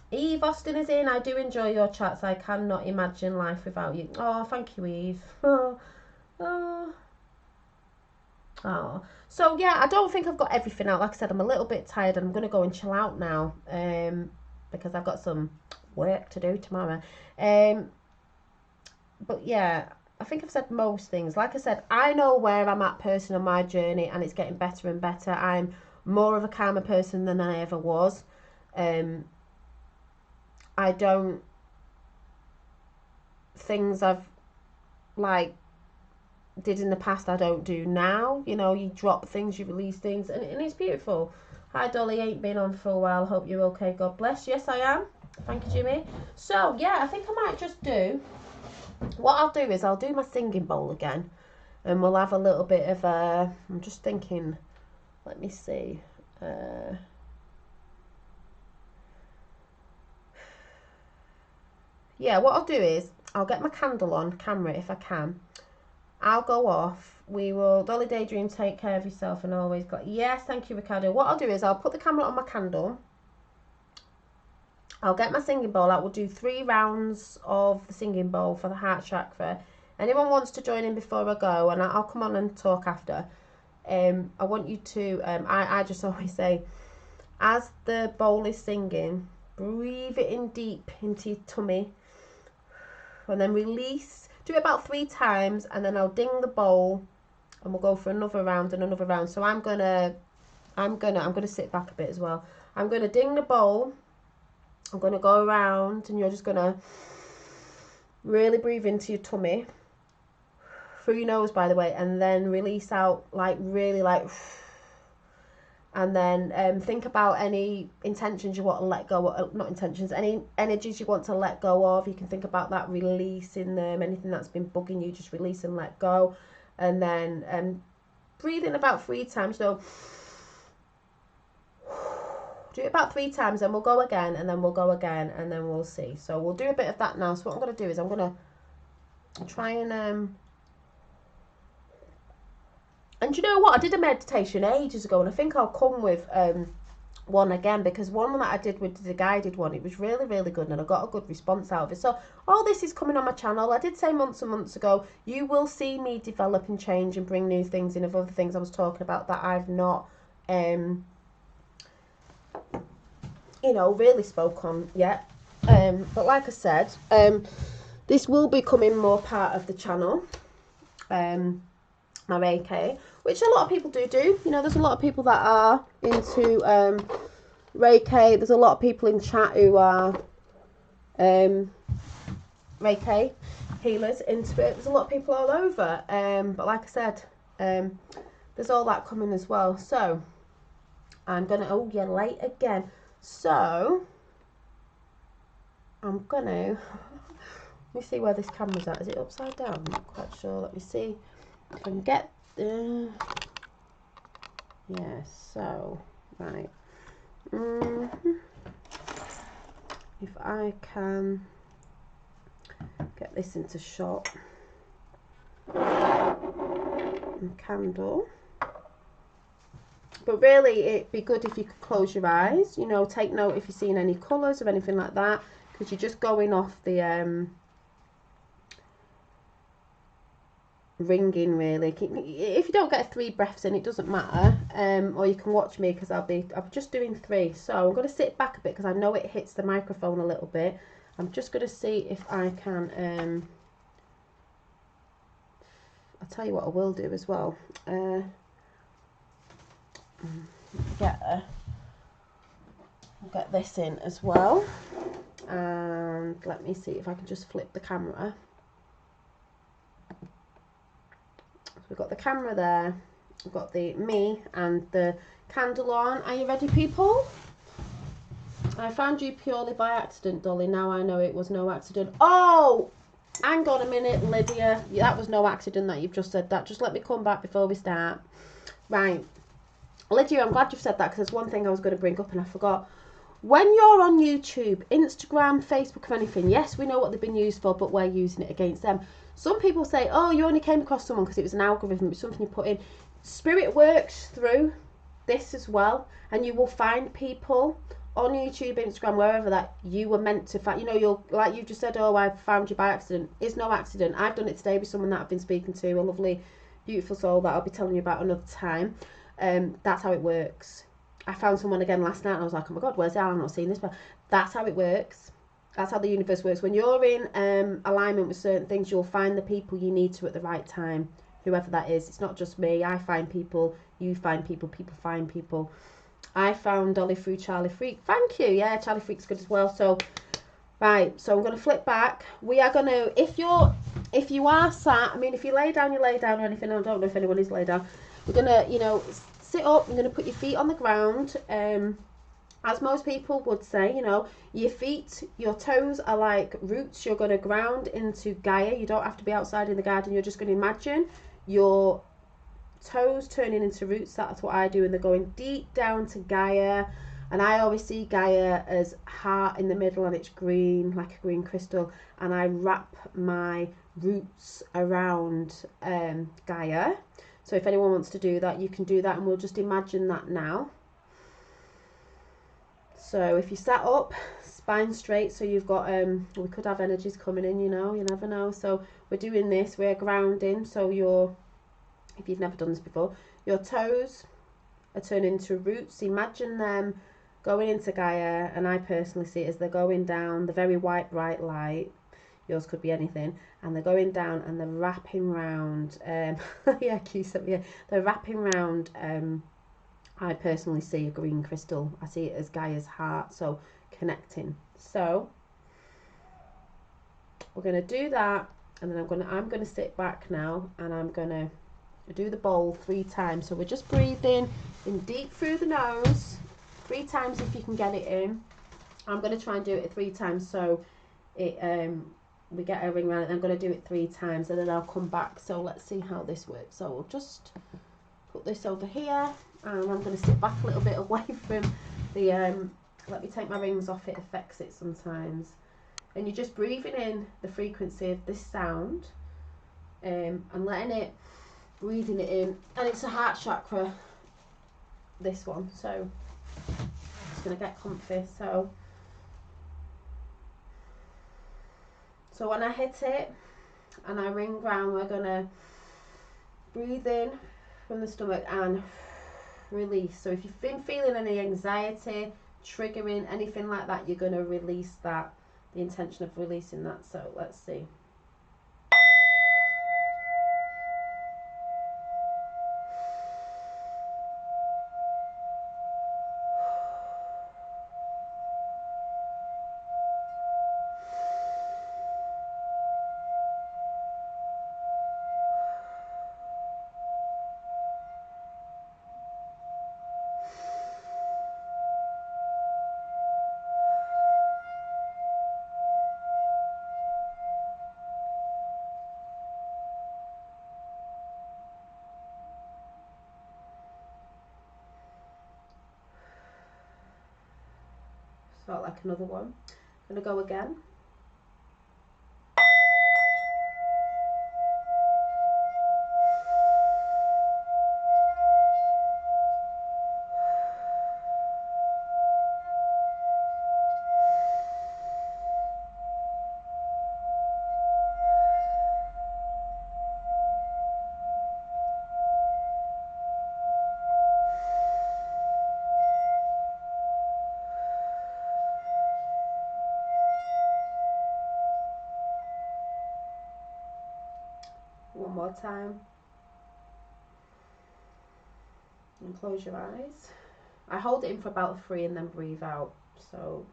Eve Austin is in. I do enjoy your chats. I cannot imagine life without you. Oh, thank you, Eve. Oh. So yeah, I don't think I've got everything out. Like I said, I'm a little bit tired, and I'm going to go and chill out now, because I've got some work to do tomorrow. But yeah, I think I've said most things. Like I said, I know where I'm at personally on my journey, and it's getting better and better. I'm more of a calmer person than I ever was. I don't, things I've like did in the past I don't do now. You know, you drop things, you release things, and it's beautiful. Hi Dolly, ain't been on for a while. Hope you're okay. God bless. Yes, I am. Thank you, Jimmy. So yeah, I think I might just do, what I'll do is I'll do my singing bowl again, and we'll have a little bit of a, I'm just thinking, let me see, yeah, what I'll do is I'll get my candle on camera if I can. I'll go off. We will, Dolly Daydream, take care of yourself and always got, yes, thank you, Ricardo. What I'll do is I'll put the camera on my candle. I'll get my singing bowl out. We'll do 3 rounds of the singing bowl for the heart chakra. Anyone wants to join in before I go, and I'll come on and talk after. I want you to, I just always say, as the bowl is singing, breathe it in deep into your tummy, and then release. do it about 3 times, and then I'll ding the bowl, and we'll go for another round and another round. So I'm gonna sit back a bit as well. I'm gonna ding the bowl. I'm gonna go around, and you're just gonna really breathe into your tummy through your nose, by the way, and then release out, like really like. And then think about any intentions you want to let go of, not intentions, any energies you want to let go of. You can think about that, releasing them. Anything that's been bugging you, just release and let go. And then breathe in about 3 times. So do it about 3 times, and we'll go again, and then we'll go again, and then we'll see. So we'll do a bit of that now. So what I'm going to do is I'm going to try and you know what? I did a meditation ages ago, and I think I'll come with one again, because one that I did with the guided one, it was really, really good, and I got a good response out of it. So all this is coming on my channel. I did say months and months ago, you will see me develop and change and bring new things in of other things I was talking about that I've not, you know, really spoke on yet. But like I said, this will be becoming more part of the channel. My Reiki, which a lot of people do. You know, there's a lot of people that are into Reiki. There's a lot of people in chat who are Reiki healers into it. There's a lot of people all over. But like I said, there's all that coming as well. So I'm gonna, oh yeah, late again. So I'm gonna let me see where this camera's at. Is it upside down? I'm not quite sure. Let me see. I can get yeah, so right, if I can get this into shot, and candle, but really it'd be good if you could close your eyes, you know, take note if you're seeing any colours or anything like that, because you're just going off the ringing really. If you don't get 3 breaths in, it doesn't matter, or you can watch me, because I'm just doing 3. So I'm going to sit back a bit because I know it hits the microphone a little bit. I'm just going to see if I can I'll tell you what I will do as well. Get this in as well, and let me see if I can just flip the camera. We've got the camera there, we've got the me and the candle on. Are you ready, people? I found you purely by accident, Dolly. Now I know it was no accident. Oh, hang on a minute, Lydia. That was no accident that you've just said that. Just let me come back before we start. Right. Lydia, I'm glad you've said that, because there's one thing I was going to bring up and I forgot. When you're on YouTube, Instagram, Facebook or anything, yes, we know what they've been used for, but we're using it against them. Some people say, oh, you only came across someone because it was an algorithm, it's something you put in. Spirit works through this as well, and you will find people on YouTube, Instagram, wherever, that you were meant to find. You know, you'll, like you just said, oh, I found you by accident. It's no accident. I've done it today with someone that I've been speaking to, a lovely, beautiful soul that I'll be telling you about another time. That's how it works. I found someone again last night and I was like, oh my God, where's that? I'm not seeing this, but that's how it works. That's how the universe works. When you're in alignment with certain things, you'll find the people you need to at the right time, whoever that is. It's not just me. I find people, you find people, people find people. I found Dolly through Charlie Freak. Thank you. Yeah, Charlie Freak's good as well. So, right. So I'm going to flip back. We are going to, if you are sat, I mean, if you lay down, you lay down or anything. I don't know if anyone is laid down. We're going to, you know, sit up. You're going to put your feet on the ground. As most people would say, you know, your feet, your toes are like roots. You're going to ground into Gaia. You don't have to be outside in the garden. You're just going to imagine your toes turning into roots. That's what I do, and they're going deep down to Gaia. And I always see Gaia as heart in the middle, and it's green, like a green crystal, and I wrap my roots around Gaia. So if anyone wants to do that, you can do that, and we'll just imagine that now. So if you sat up, spine straight, so you've got we could have energies coming in, you know, you never know. So we're doing this, we're grounding. So if you've never done this before, your toes are turning into roots. Imagine them going into Gaia, and I personally see it as they're going down the very white bright light. yours could be anything, and they're going down and they're wrapping round, yeah, yeah, they're wrapping round, I personally see a green crystal, I see it as Gaia's heart, so connecting. So we're going to do that, and then I'm going to sit back now, and I'm going to do the bowl 3 times. So we're just breathing in deep through the nose 3 times if you can get it in. I'm going to try and do it 3 times so it we get a ring around it. I'm going to do it 3 times and then I'll come back. So let's see how this works. So we'll just put this over here, and I'm going to sit back a little bit away from the let me take my rings off, it affects it sometimes. And you're just breathing in the frequency of this sound, and letting it, breathing it in, and it's a heart chakra, this one. So it's going to get comfy. So when I hit it and I ring round, we're going to breathe in from the stomach and release. So if you've been feeling any anxiety, triggering, anything like that, you're going to release that, the intention of releasing that. So let's see. Felt like another one. I'm going to go again. One more time. And close your eyes. I hold it in for about 3 and then breathe out. So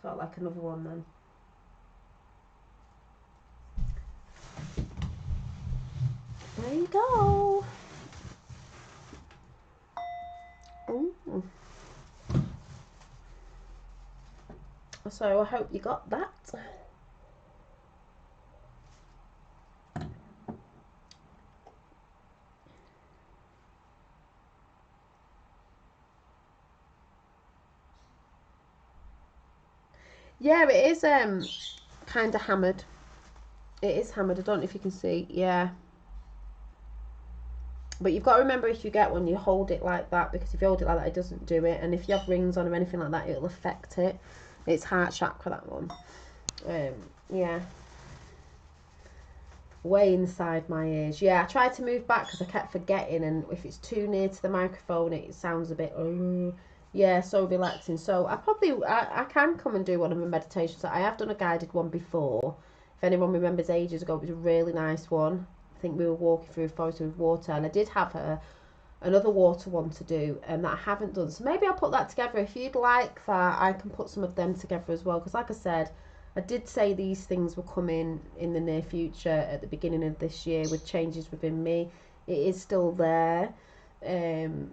felt like another one then. There you go. Ooh. So I hope you got that. Yeah, it is kind of hammered. It is hammered. I don't know if you can see. Yeah. But you've got to remember, if you get one, you hold it like that, because if you hold it like that, it doesn't do it. And if you have rings on or anything like that, it'll affect it. It's heart chakra, that one. Yeah. Way inside my ears. Yeah, I tried to move back because I kept forgetting, and if it's too near to the microphone, it sounds a bit, yeah, so relaxing. So I can come and do one of my meditations. I have done a guided one before. If anyone remembers, ages ago, it was a really nice one. I think we were walking through a forest with water, and I did have another water one to do, and that I haven't done. So maybe I'll put that together. If you'd like that, I can put some of them together as well, because like I said, I did say these things will come in the near future at the beginning of this year with changes within me. It is still there. You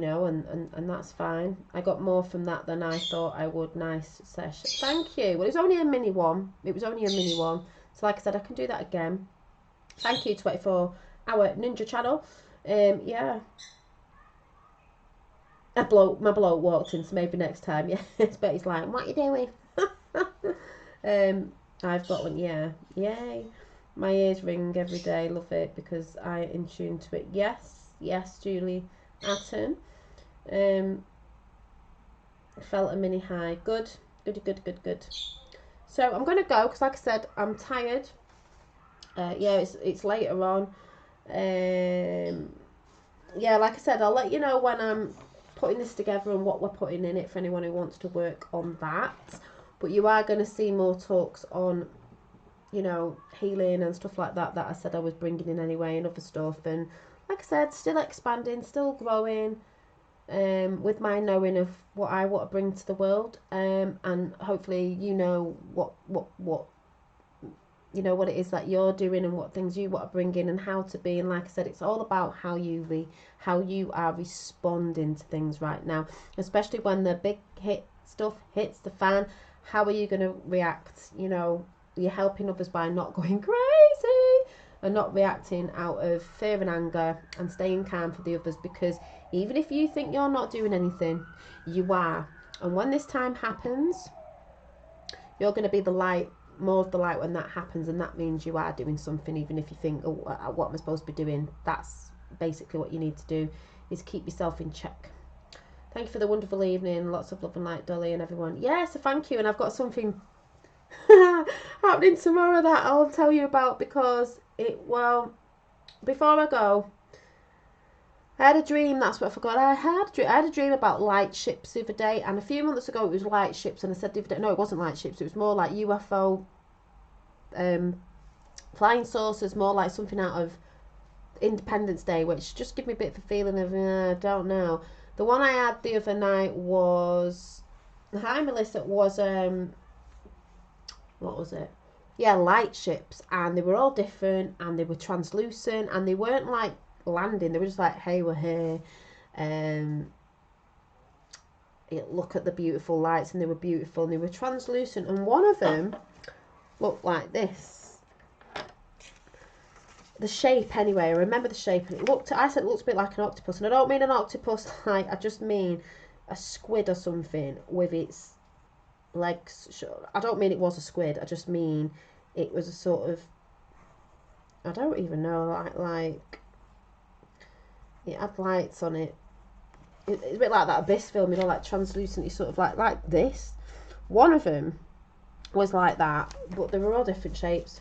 know, and that's fine. I got more from that than I thought I would. Nice session. Thank you. Well, it was only a mini one. It was only a mini one. So like I said, I can do that again. Thank you, 24-hour Ninja channel. Yeah. My bloke walked in, so maybe next time, yeah. But he's like, what are you doing? I've got one, yeah. Yay. My ears ring every day, love it, because I in tune to it. Yes, Julie Atten. Felt a mini high. Good. So I'm going to go, because like I said, I'm tired. Yeah, it's later on. Yeah, like I said, I'll let you know when I'm putting this together and what we're putting in it for anyone who wants to work on that. But you are going to see more talks on, you know, healing and stuff like that I said I was bringing in anyway, and other stuff. And like I said, still expanding, still growing, with my knowing of what I want to bring to the world, and hopefully you know what you know what it is that you're doing and what things you want to bring in and how to be. And like I said, it's all about how you are responding to things right now, especially when the big stuff hits the fan. How are you going to react? You know, you're helping others by not going crazy and not reacting out of fear and anger, and staying calm for the others, because even if you think you're not doing anything, you are. And when this time happens, you're going to be the light, more of the light when that happens, and that means you are doing something. Even if you think, oh, what am I supposed to be doing? That's basically what you need to do, is keep yourself in check. Thank you for the wonderful evening. Lots of love and light, Dolly and everyone. Yes, thank you. And I've got something happening tomorrow that I'll tell you about, because well, before I go, I had a dream. That's what I forgot. I had a dream about light ships the other day, and a few months ago it was light ships, and I said the other day, no, it wasn't light ships. It was more like UFO, flying saucers, more like something out of Independence Day, which just give me a bit of a feeling of I don't know. The one I had the other night was, hi Melissa, was what was it? Yeah, light ships, and they were all different, and they were translucent, and they weren't like landing, they were just like, hey, we're here, look at the beautiful lights, and they were beautiful, and they were translucent, and one of them looked like this, the shape anyway, I remember the shape, and I said it looks a bit like an octopus, and I don't mean an octopus like, I just mean a squid or something with its legs. I don't mean it was a squid, I just mean it was a sort of, I don't even know, like it had lights on it. It's a bit like that Abyss film, you know, like translucent, sort of like this. One of them was like that, but they were all different shapes.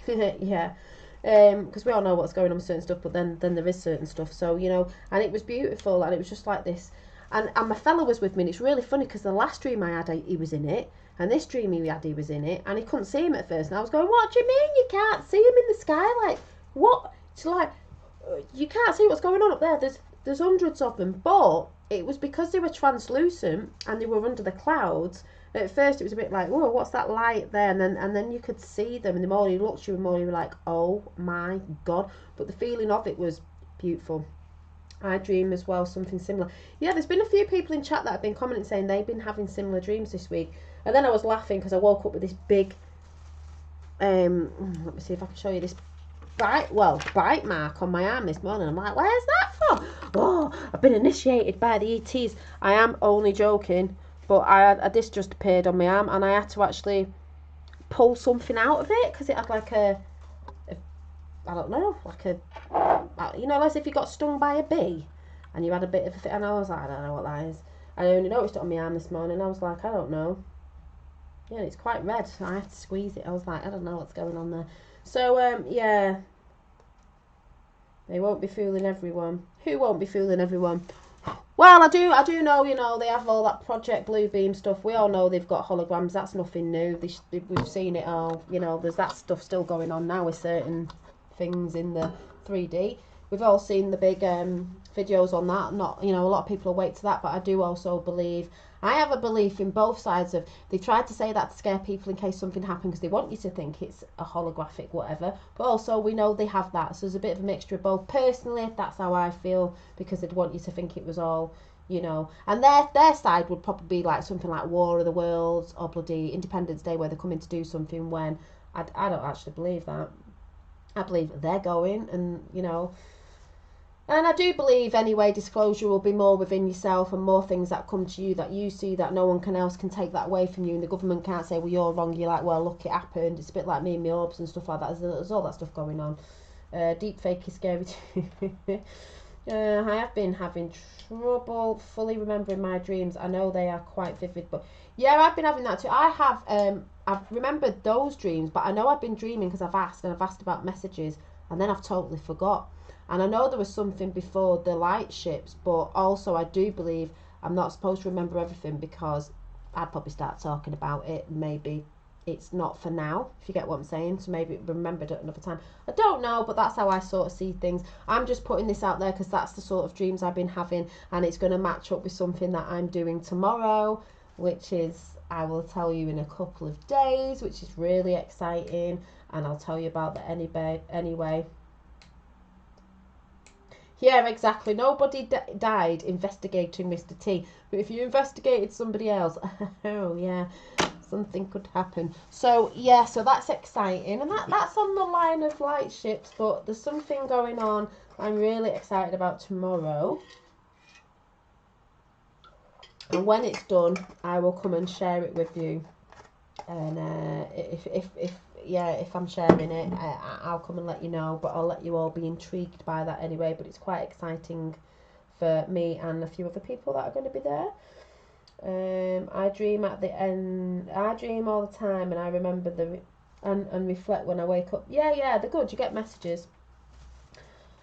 Yeah, because we all know what's going on with certain stuff, but then there is certain stuff. So, you know, and it was beautiful, and it was just like this. And my fella was with me, and it's really funny, because the last dream I had, he was in it, and this dream he had, he was in it, and he couldn't see him at first, and I was going, what do you mean you can't see him in the sky? Like, what? It's like, you can't see what's going on up there. There's hundreds of them, but it was because they were translucent and they were under the clouds. At first, it was a bit like, whoa, what's that light there? And then you could see them, and the more you looked at you, the more you were like, oh my god. But the feeling of it was beautiful. I dream as well, something similar. Yeah, there's been a few people in chat that have been commenting saying they've been having similar dreams this week. And then I was laughing because I woke up with this big, let me see if I can show you this bite mark on my arm this morning. I'm like, where's that from? Oh, I've been initiated by the ETs. I am only joking, but this just appeared on my arm, and I had to actually pull something out of it, because it had like I don't know, like you know, as if you got stung by a bee and you had a bit of a, and I was like, I don't know what that is. I only noticed it on my arm this morning. I was like, I don't know. Yeah, it's quite red. I had to squeeze it. I was like, I don't know what's going on there. So, yeah, they won't be fooling everyone. Who won't be fooling everyone? Well, I do know, you know, they have all that Project Bluebeam stuff. We all know they've got holograms. That's nothing new. We've seen it all. You know, there's that stuff still going on now with certain things in the 3D. we've all seen the big videos on that. Not, you know, a lot of people awake to that, but I do also believe, I have a belief in both sides of, they tried to say that to scare people in case something happened because they want you to think it's a holographic whatever, but also we know they have that, so there's a bit of a mixture of both. Personally, that's how I feel, because they'd want you to think it was all, you know, and their side would probably be like something like War of the Worlds or bloody Independence Day, where they're coming to do something, when I don't actually believe that. I believe they're going, and, you know, and I do believe anyway disclosure will be more within yourself, and more things that come to you that you see that no one else can take that away from you, and the government can't say, well, you're wrong. You're like, well, look, it happened. It's a bit like me and my orbs and stuff like that. There's all that stuff going on. Deep fake is scary too. I have been having trouble fully remembering my dreams. I know they are quite vivid, but yeah, I've been having that too. I've remembered those dreams, but I know I've been dreaming because I've asked about messages, and then I've totally forgot. And I know there was something before the light ships, but also I do believe I'm not supposed to remember everything, because I'd probably start talking about it. Maybe it's not for now, if you get what I'm saying, so maybe remembered at another time. I don't know, but that's how I sort of see things. I'm just putting this out there because that's the sort of dreams I've been having, and it's going to match up with something that I'm doing tomorrow, which is, I will tell you in a couple of days, which is really exciting, and I'll tell you about that anyway. Yeah, exactly. Nobody died investigating Mr. T. But if you investigated somebody else, oh yeah, something could happen. So yeah, so that's exciting, and that's on the line of light ships. But there's something going on I'm really excited about tomorrow. And when it's done, I will come and share it with you. And if I'm sharing it, I'll come and let you know, but I'll let you all be intrigued by that anyway. But it's quite exciting for me and a few other people that are going to be there. I dream at the end. I dream all the time, and I remember and reflect when I wake up. Yeah, they're good. You get messages.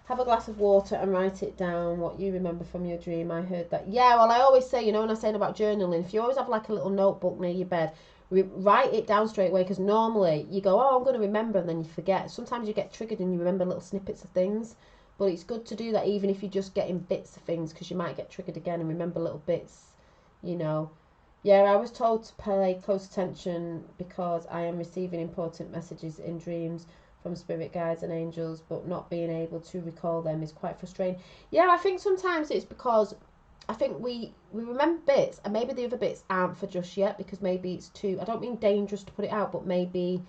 Have a glass of water and write it down, what you remember from your dream. I heard that. Yeah, well, I always say, you know, when I'm saying about journaling, if you always have like a little notebook near your bed, write it down straight away, because normally you go, oh, I'm going to remember, and then you forget. Sometimes you get triggered and you remember little snippets of things, but it's good to do that even if you're just getting bits of things, because you might get triggered again and remember little bits, you know. Yeah, I was told to pay close attention because I am receiving important messages in dreams from spirit guides and angels, but not being able to recall them is quite frustrating. Yeah, I think sometimes it's because I think we remember bits, and maybe the other bits aren't for just yet, because maybe it's too, I don't mean dangerous to put it out, but maybe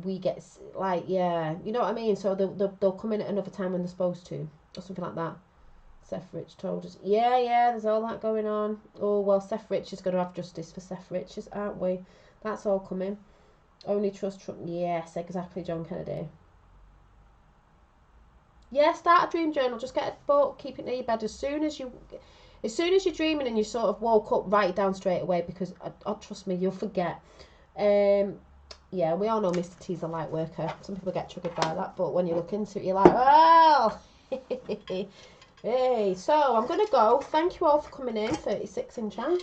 we get, like, yeah, you know what I mean? So they'll come in at another time when they're supposed to, or something like that. Seth Rich told us. Yeah, there's all that going on. Oh, well, Seth Rich is going to have justice for Seth Rich, aren't we? That's all coming. Only trust Trump. Yes, exactly, John Kennedy. Yeah, start a dream journal. Just get a book, keep it near your bed. As soon as you're dreaming and you sort of woke up, write it down straight away, because trust me, you'll forget. Yeah, we all know Mr. T's a light worker. Some people get triggered by that, but when you look into it, you're like, well, hey. So I'm gonna go. Thank you all for coming in. 36 in chat.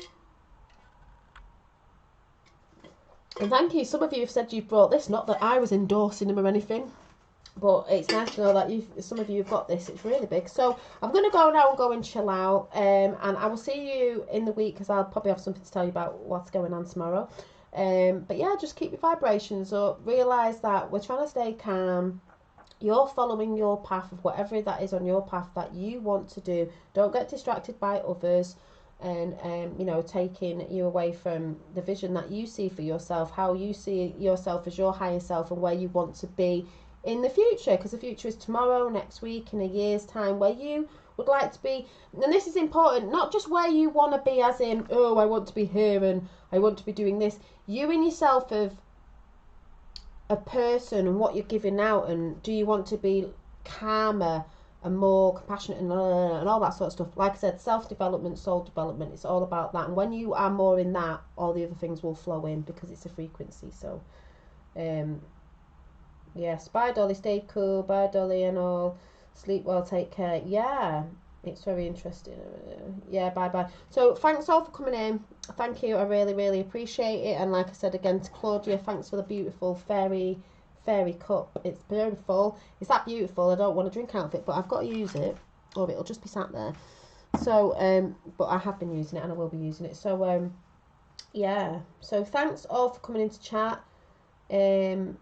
And thank you. Some of you have said you've brought this. Not that I was endorsing them or anything, but it's nice to know that some of you have got this. It's really big. So I'm going to go now and go and chill out. And I will see you in the week, because I'll probably have something to tell you about what's going on tomorrow. But yeah, just keep your vibrations up. Realise that we're trying to stay calm. You're following your path of whatever that is on your path that you want to do. Don't get distracted by others, and you know, taking you away from the vision that you see for yourself, how you see yourself as your higher self, and where you want to be in the future, because the future is tomorrow, next week, in a year's time, where you would like to be. And this is important, not just where you want to be as in, oh, I want to be here and I want to be doing this. You in yourself of a person and what you're giving out, and do you want to be calmer and more compassionate and all that sort of stuff. Like I said, self-development, soul development, it's all about that. And when you are more in that, all the other things will flow in, because it's a frequency. So yes, bye Dolly, stay cool, bye Dolly and all, sleep well, take care. Yeah, it's very interesting. Yeah, bye. So thanks all for coming in. Thank you, I really appreciate it. And like I said again to Claudia, thanks for the beautiful fairy fairy cup. It's beautiful. It's that beautiful. I don't want to drink out of it, but I've got to use it, or it'll just be sat there. So, but I have been using it, and I will be using it. So, yeah. So thanks all for coming in to chat. And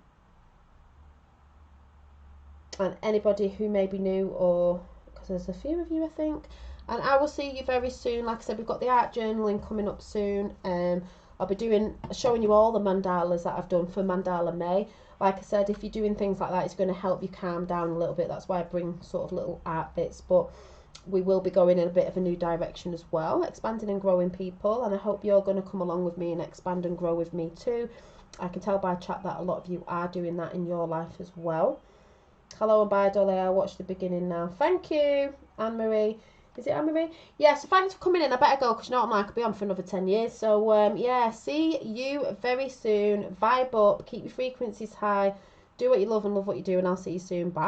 anybody who may be new, or because there's a few of you, I think. And I will see you very soon. Like I said, we've got the art journaling coming up soon. I'll be showing you all the mandalas that I've done for Mandala May. Like I said, if you're doing things like that, it's going to help you calm down a little bit. That's why I bring sort of little art bits. But we will be going in a bit of a new direction as well, expanding and growing people. And I hope you're going to come along with me and expand and grow with me too. I can tell by chat that a lot of you are doing that in your life as well. Hello and bye, Dolly. I'll watch the beginning now. Thank you, Anne-Marie. Is it Anne-Marie? Yeah, so thanks for coming in. I better go because you know what I'm like. I'll be on for another 10 years. So, yeah, see you very soon. Vibe up. Keep your frequencies high. Do what you love and love what you do. And I'll see you soon. Bye.